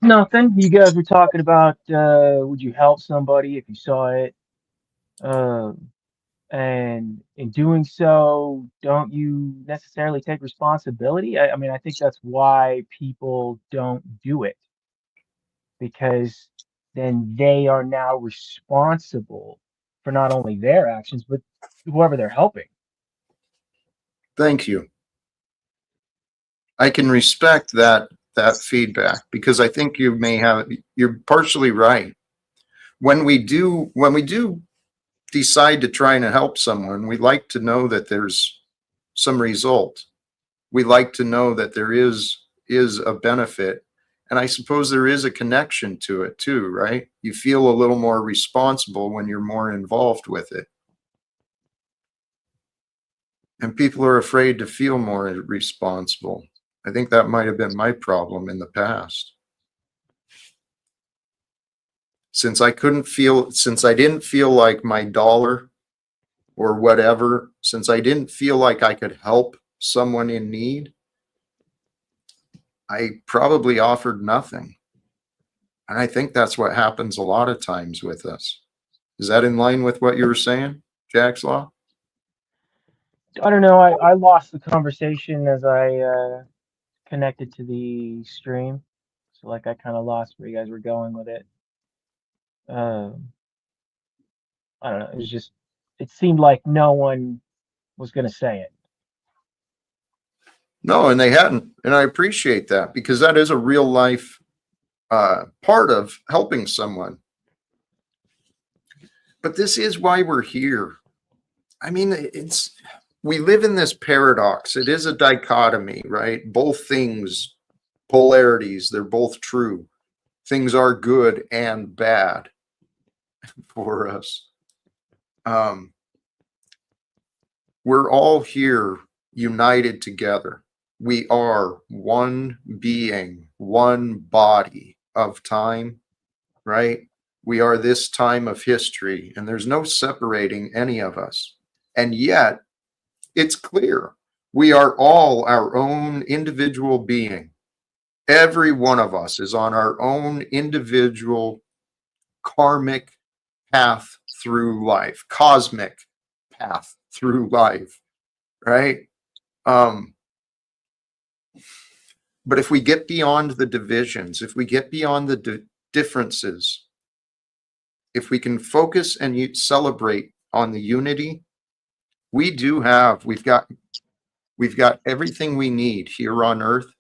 Nothing. You guys were talking about would you help somebody if you saw it? Um, and in doing so, don't you necessarily take responsibility? I mean, I think that's why people don't do it because then they are now responsible for not only their actions, but whoever they're helping. Thank you. I can respect that feedback because I think you're partially right. When we do decide to try and help someone, we like to know that there's some result. We like to know that there is a benefit. And I suppose there is a connection to it too, right? You feel a little more responsible when you're more involved with it. And people are afraid to feel more responsible. I think that might have been my problem in the past. Since I didn't feel like my dollar or whatever, since I didn't feel like I could help someone in need, I probably offered nothing. And I think that's what happens a lot of times with us. Is that in line with what you were saying, Jack's Law? I don't know. I lost the conversation as I connected to the stream. So like I kind of lost where you guys were going with it. Um, I don't know. It was just it seemed like no one was going to say it. No, and they hadn't. And I appreciate that because that is a real life part of helping someone. But this is why we're here. I mean, we live in this paradox. It is a dichotomy, right? Both things, polarities, they're both true. Things are good and bad for us. We're all here united together. We are one being, one body of time, right? We are this time of history, and there's no separating any of us. And yet, it's clear we are all our own individual being. Every one of us is on our own individual karmic path through life, cosmic path through life, right? But if we get beyond the divisions, if we get beyond the differences, if we can focus and celebrate on the unity, we've got everything we need here on earth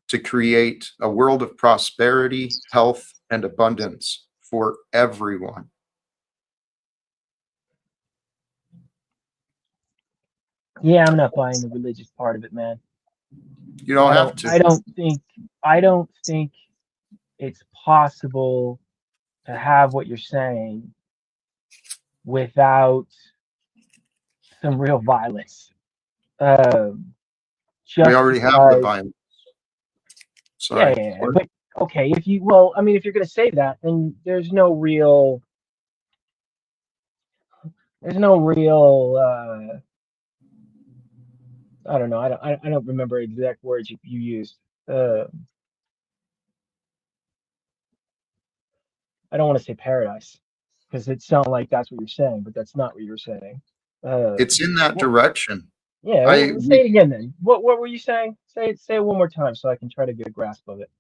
to create a world of prosperity, health, and abundance for everyone. Yeah, I'm not buying the religious part of it, man. You don't have to. I don't think it's possible to have what you're saying without some real violence. We Just already have the because, violence. yeah, Sorry. yeah, yeah, but okay, well, I mean, if you're going to say that, then there's no real, I don't know, I don't remember exact words you used. Uh, I don't want to say paradise because it sounds like that's what you're saying, but that's not what you're saying. Uh, It's in that well, direction. yeah, I well, say we, it again then. What were you saying? Say it one more time so I can try to get a grasp of it.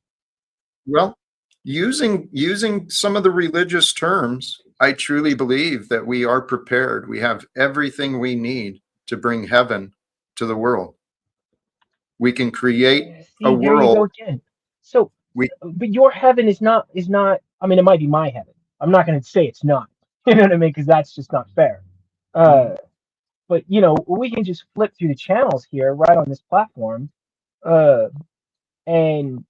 well, using some of the religious terms, I truly believe that we are prepared. We have everything we need to bring heaven to the world. We can create a See, there you go world. again. So, We but your heaven is not. I mean, it might be my heaven. I'm not going to say it's not. You know what I mean? Because that's just not fair. mm, Uh, but we can just flip through the channels here, right on this platform. Uh, and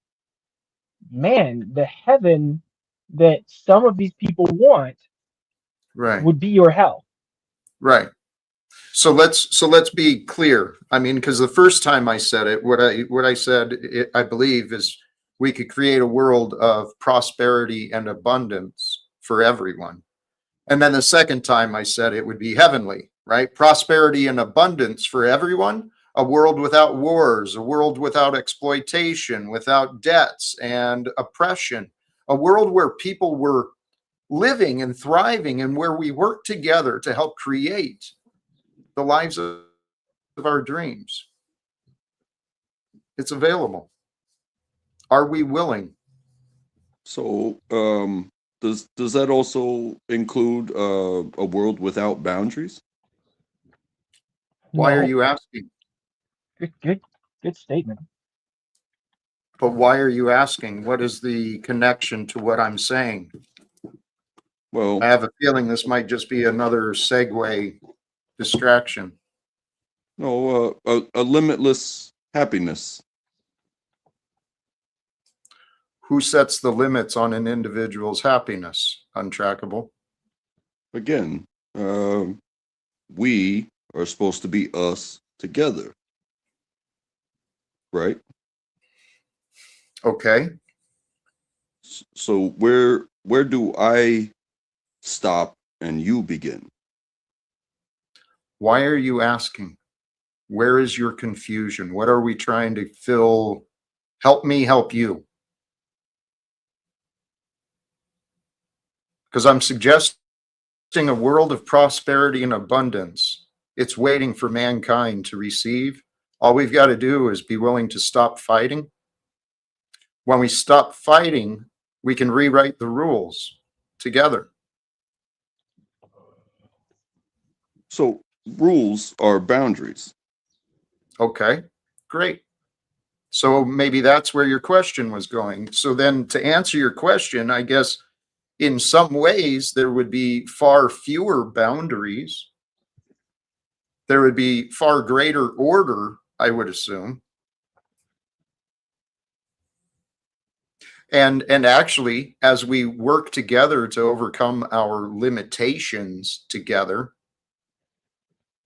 man, the heaven that some of these people want right, would be your hell. right. So let's be clear. I mean, because the first time I said it, what I said, I believe, is we could create a world of prosperity and abundance for everyone. And then the second time I said it would be heavenly, right? Prosperity and abundance for everyone, a world without wars, a world without exploitation, without debts and oppression, a world where people were living and thriving and where we work together to help create the lives of our dreams. It's available. Are we willing? So, does that also include a world without boundaries? Why are No, you asking? good statement. But why are you asking? What is the connection to what I'm saying? Well, I have a feeling this might just be another segue distraction. no, a limitless happiness. Who sets the limits on an individual's happiness? Untrackable. Again, we are supposed to be us together, right? Okay. So where do I stop and you begin? Why are you asking? Where is your confusion? What are we trying to fill? Help me help you. Because I'm suggesting a world of prosperity and abundance. It's waiting for mankind to receive. All we've got to do is be willing to stop fighting. When we stop fighting, we can rewrite the rules together. So rules are boundaries. Okay, great. So maybe that's where your question was going. So then to answer your question, I guess in some ways there would be far fewer boundaries. there would be far greater order, I would assume. And actually, as we work together to overcome our limitations together,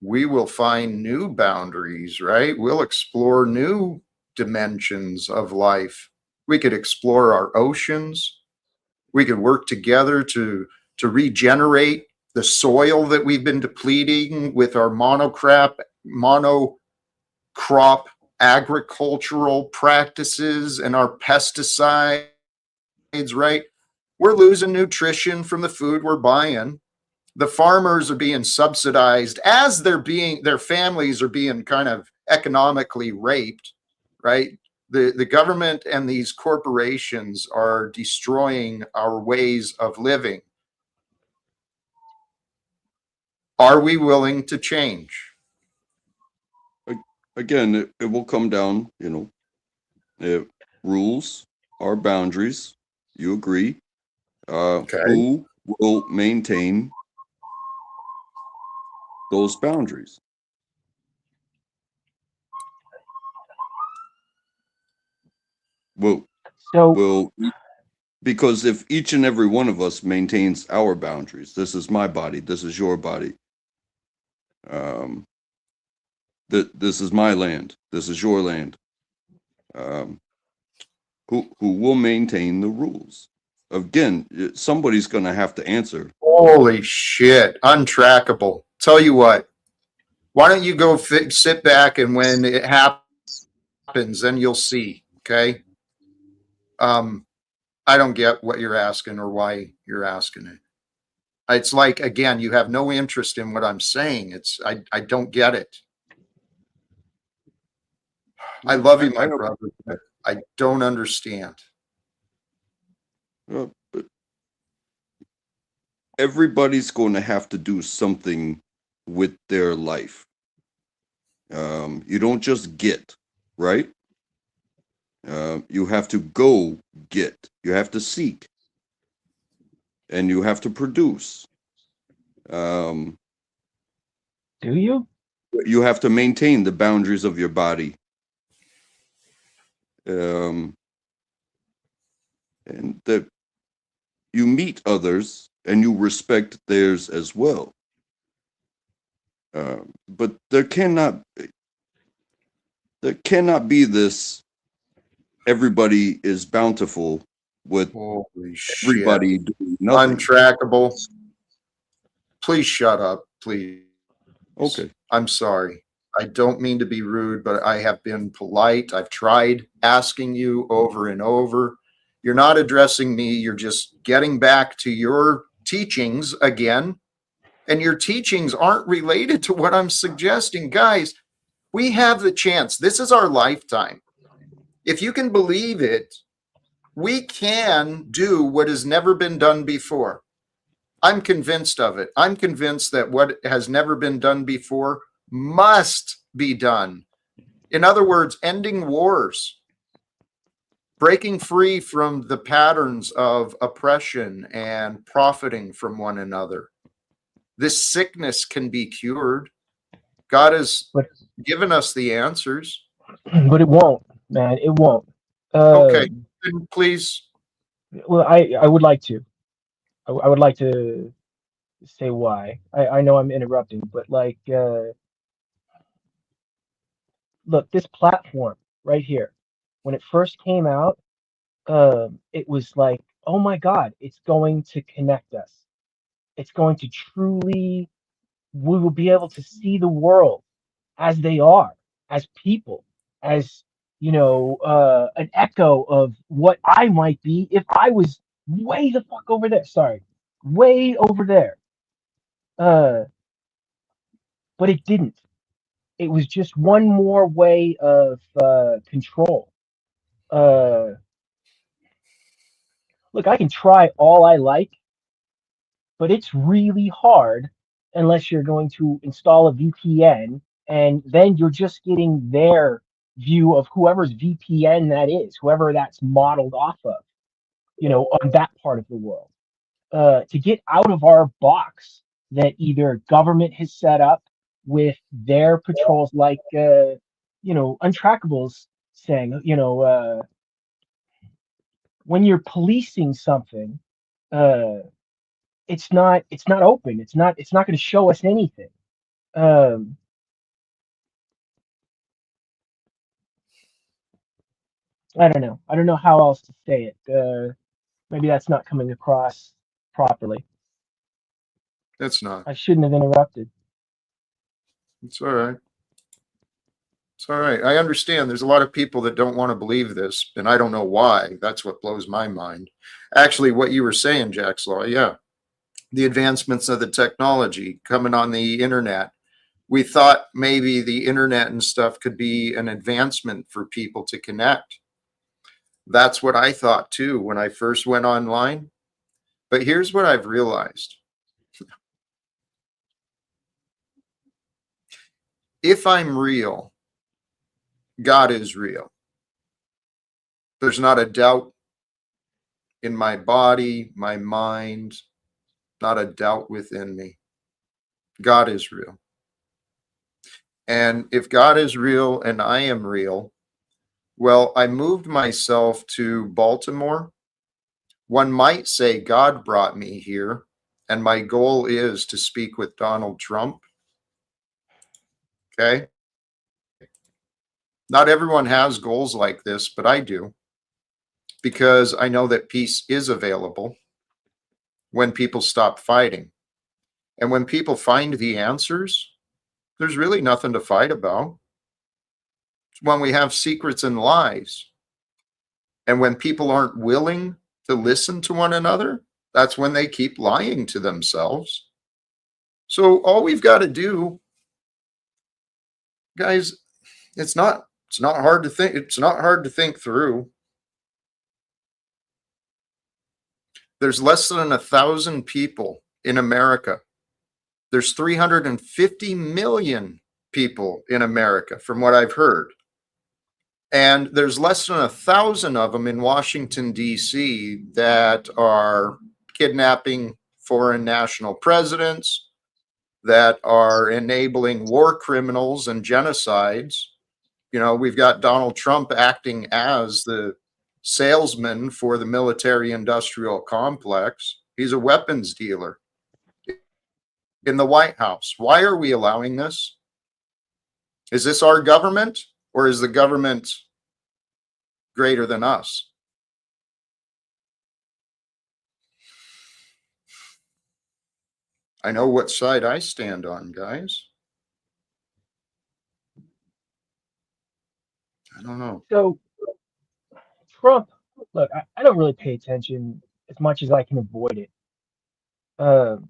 we will find new boundaries, right? We'll explore new dimensions of life. We could explore our oceans. We could work together to regenerate the soil that we've been depleting with our monocrop agricultural practices and our pesticides, right? We're losing nutrition from the food we're buying. The farmers are being subsidized as their families are being kind of economically raped, right? The government and these corporations are destroying our ways of living. Are we willing to change? Again, it will come down, rules are boundaries. You agree. Okay. Who will maintain those boundaries? Will because if each and every one of us maintains our boundaries, this is my body, this is your body, this is my land, this is your land, who will maintain the rules? Again, somebody's going to have to answer. Holy shit, untrackable. Tell you what, why don't you go sit back, and when it happens, then you'll see, okay? I don't get what you're asking or why you're asking it. It's like, again, you have no interest in what I'm saying. I don't get it. I love you, my brother, but I don't understand. But everybody's going to have to do something with their life. You don't just get, right? You have to go get. You have to seek. And you have to produce. Do you? You have to maintain the boundaries of your body. And that you meet others and you respect theirs as well. But there cannot be this everybody is bountiful with Holy everybody shit. doing nothing. Untrackable. Please shut up, please. Okay. I'm sorry. I don't mean to be rude, but I have been polite. I've tried asking you over and over. You're not addressing me. You're just getting back to your teachings again. And your teachings aren't related to what I'm suggesting. Guys, we have the chance. This is our lifetime. If you can believe it, we can do what has never been done before. I'm convinced of it. I'm convinced that what has never been done before must be done. In other words, ending wars, breaking free from the patterns of oppression and profiting from one another. This sickness can be cured. God has given us the answers. But it won't, man. It won't. Okay, then please. Well, I would like to. I would like to say why. I know I'm interrupting, but like, look, this platform right here, when it first came out, it was like, oh my God, it's going to connect us. It's going to truly, we will be able to see the world as they are, as people, as, an echo of what I might be if I was way the fuck over there. Sorry, way over there. Uh, but it didn't. It was just one more way of control. Uh, Look, I can try all I like, but it's really hard unless you're going to install a VPN, and then you're just getting their view of whoever's VPN that is, whoever that's modeled off of, on that part of the world. To get out of our box that either government has set up with their patrols, like Untrackables saying, when you're policing something, uh, it's not open. It's not going to show us anything. Um, I don't know. I don't know how else to say it. Maybe that's not coming across properly. It's not. I shouldn't have interrupted. It's all right. It's all right. I understand there's a lot of people that don't want to believe this, and I don't know why. That's what blows my mind. Actually, what you were saying, Jack's Law, yeah. The advancements of the technology coming on the internet. We thought maybe the internet and stuff could be an advancement for people to connect. That's what I thought too when I first went online. But here's what I've realized. If I'm real, God is real. There's not a doubt in my body, my mind, not a doubt within me. God is real. And if God is real and I am real, well, I moved myself to Baltimore. One might say God brought me here, and my goal is to speak with Donald Trump. Okay. Not everyone has goals like this, but I do, because I know that peace is available when people stop fighting. And when people find the answers, there's really nothing to fight about. It's when we have secrets and lies. And when people aren't willing to listen to one another, that's when they keep lying to themselves. So all we've got to do, guys, it's not hard to think. It's not hard to think through. There's less than 1,000 people in America. There's 350 million people in America, from what I've heard. And there's less than 1,000 of them in Washington, D.C., that are kidnapping foreign national presidents, that are enabling war criminals and genocides. You know, we've got Donald Trump acting as the salesman for the military industrial complex. He's a weapons dealer in the White House. Why are we allowing this? Is this our government, or is the government greater than us? I know what side I stand on, guys. I don't know. So Trump, look, I don't really pay attention as much as I can avoid it. Um,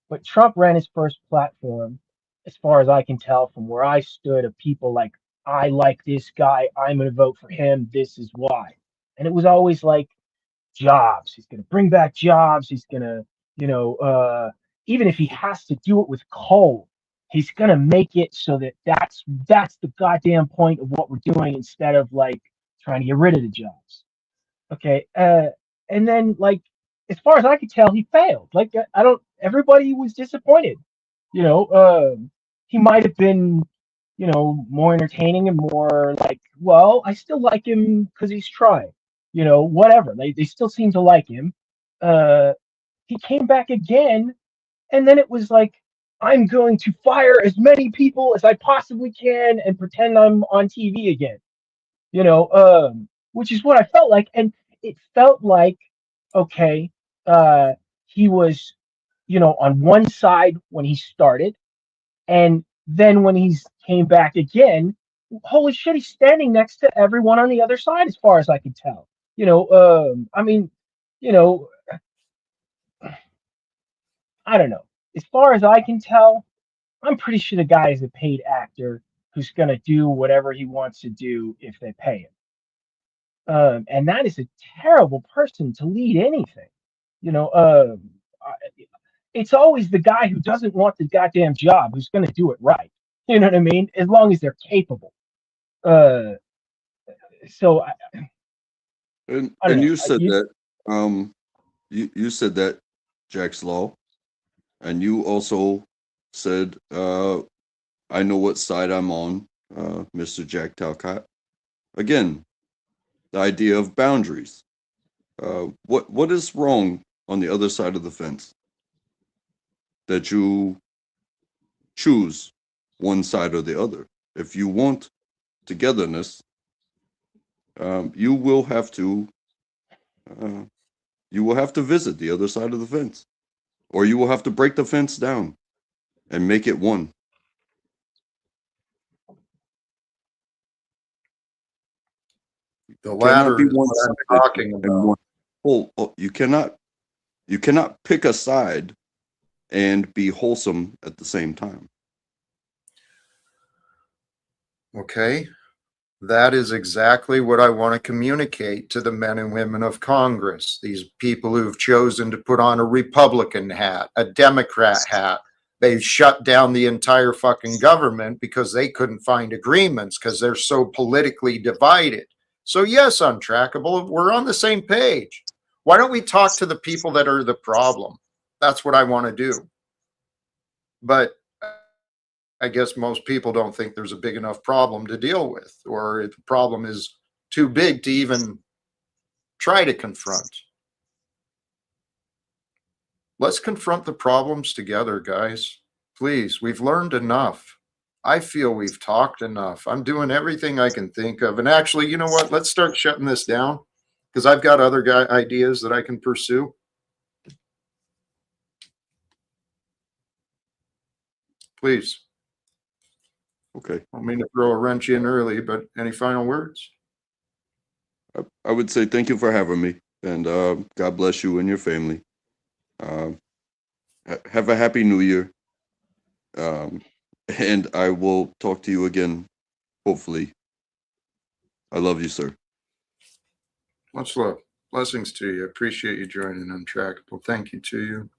but Trump ran his first platform, as far as I can tell, from where I stood, of people like, I like this guy, I'm going to vote for him, this is why. And it was always like jobs. He's going to bring back jobs. He's going to, even if he has to do it with coal, he's going to make it so that that's the goddamn point of what we're doing, instead of like trying to get rid of the jobs. Okay. And then, like, as far as I could tell, he failed. Like, I don't. Everybody was disappointed. You know, he might have been, more entertaining and more like, well, I still like him because he's trying. Whatever. They still seem to like him. Uh, he came back again, and then it was like, I'm going to fire as many people as I possibly can and pretend I'm on TV again. Which is what I felt like. And it felt like, okay, uh, he was, on one side when he started, and then when he's came back again, holy shit, he's standing next to everyone on the other side, as far as I can tell. I mean, you know, I don't know. As far as I can tell, I'm pretty sure the guy is a paid actor who's gonna do whatever he wants to do if they pay him. And that is a terrible person to lead anything. You know, it's always the guy who doesn't want the goddamn job who's going to do it right. You know what I mean? As long as they're capable. Uh, so I don't And know. you said that, you said that, Jack's Law, and you also said, I know what side I'm on, Mr. Jack Talcott. Again, the idea of boundaries. What is wrong on the other side of the fence that you choose one side or the other? If you want togetherness, you will have to uh, visit the other side of the fence, or you will have to break the fence down and make it one. The Cannot be latter is what I'm one-sided talking and about. one whole. You cannot pick a side and be wholesome at the same time. Okay. That is exactly what I want to communicate to the men and women of Congress, these people who've chosen to put on a Republican hat, a Democrat hat. They shut down the entire fucking government because they couldn't find agreements because they're so politically divided. So, yes, Untrackable, we're on the same page. Why don't we talk to the people that are the problem? That's what I want to do. But I guess most people don't think there's a big enough problem to deal with, or the problem is too big to even try to confront. Let's confront the problems together, guys. Please, we've learned enough. I feel we've talked enough. I'm doing everything I can think of. And actually, you know what? Let's start shutting this down because I've got other ideas that I can pursue. Please. Okay. I don't mean to throw a wrench in early, but any final words? I would say thank you for having me, and God bless you and your family. Um, have a happy New Year, um, and I will talk to you again, hopefully. I love you, sir. Much love. Blessings to you. Appreciate you joining Untrackable. Thank you to you.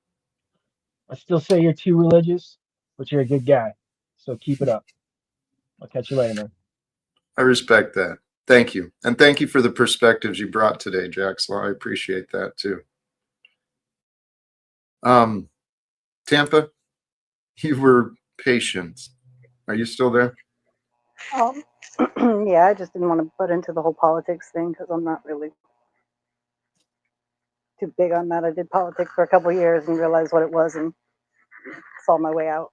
I still say you're too religious, but you're a good guy. So keep it up. I'll catch you later, man. I respect that. Thank you. And thank you for the perspectives you brought today, Jaxlaw. I appreciate that too. Tampa, you were patient. Are you still there? Um, yeah, I just didn't want to butt into the whole politics thing because I'm not really too big on that. I did politics for a couple of years and realized what it was and saw my way out.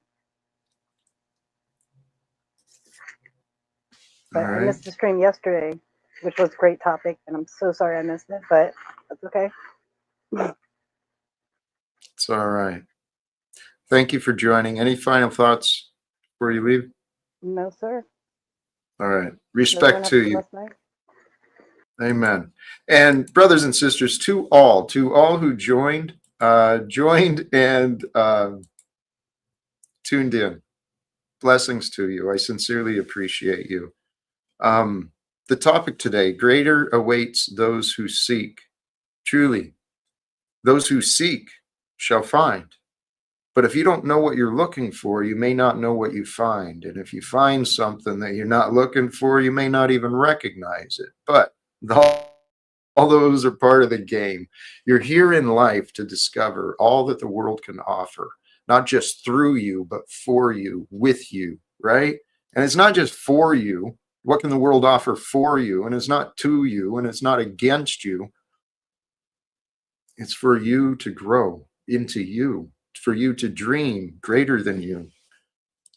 All But I right. missed the stream yesterday, which was a great topic, and I'm so sorry I missed it, but that's okay. It's all right. Thank you for joining. Any final thoughts before you leave? No, sir. All right. Everyone Respect have to a you. blessed night. Amen. And brothers and sisters, to all who joined and tuned in, blessings to you. I sincerely appreciate you. The topic today, greater awaits those who seek. Truly, those who seek shall find. But if you don't know what you're looking for, you may not know what you find. And if you find something that you're not looking for, you may not even recognize it. But all those are part of the game. You're here in life to discover all that the world can offer, not just through you, but for you, with you, right? And it's not just for you. What can the world offer for you? And it's not to you, and it's not against you. It's for you to grow into you, for you to dream greater than you.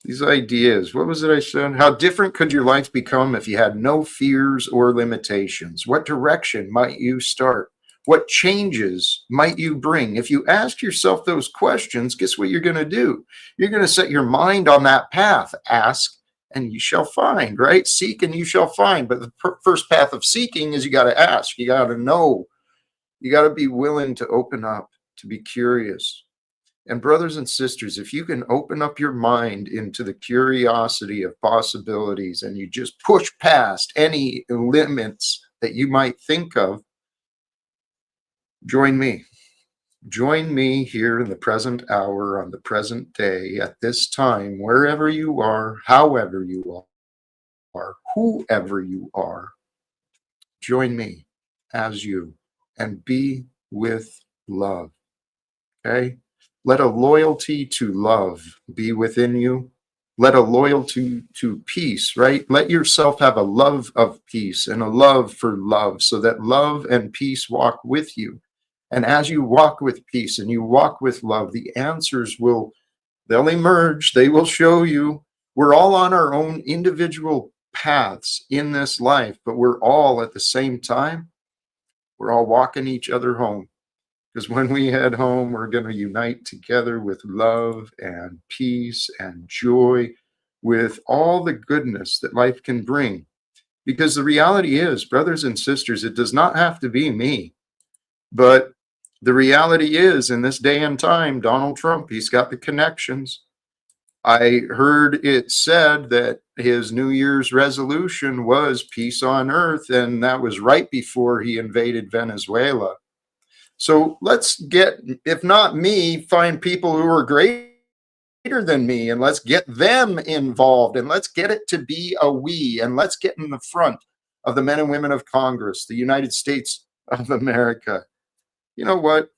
These ideas, what was it I said? How different could your life become if you had no fears or limitations? What direction might you start? What changes might you bring? If you ask yourself those questions, guess what you're going to do? You're going to set your mind on that path. Ask and you shall find, right? Seek and you shall find. But the first path of seeking is you got to ask, you got to know, you got to be willing to open up, to be curious. And brothers and sisters, if you can open up your mind into the curiosity of possibilities and you just push past any limits that you might think of, join me. Join me here in the present hour, on the present day, at this time, wherever you are, however you are, whoever you are. Join me as you and be with love. Okay? Let a loyalty to love be within you. Let a loyalty to peace, right? Let yourself have a love of peace and a love for love, so that love and peace walk with you. And as you walk with peace and you walk with love, the answers they'll emerge. They will show you. We're all on our own individual paths in this life, but we're all at the same time, we're all walking each other home. Because when we head home, we're going to unite together with love and peace and joy, with all the goodness that life can bring. Because the reality is, brothers and sisters, it does not have to be me. But the reality is, in this day and time, Donald Trump, he's got the connections. I heard it said that his New Year's resolution was peace on earth, and that was right before he invaded Venezuela. So let's get, if not me, find people who are greater than me, and let's get them involved, and let's get it to be a we, and let's get in the front of the men and women of Congress, the United States of America. You know what?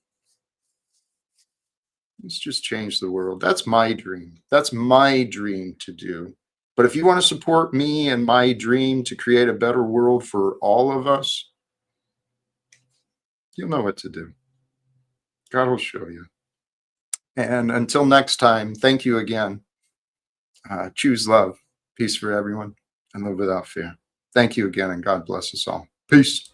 Let's just change the world. That's my dream. That's my dream to do. But if you want to support me and my dream to create a better world for all of us, you'll know what to do. God will show you. And until next time, thank you again. Choose love, peace for everyone, and live without fear. Thank you again, and God bless us all. Peace.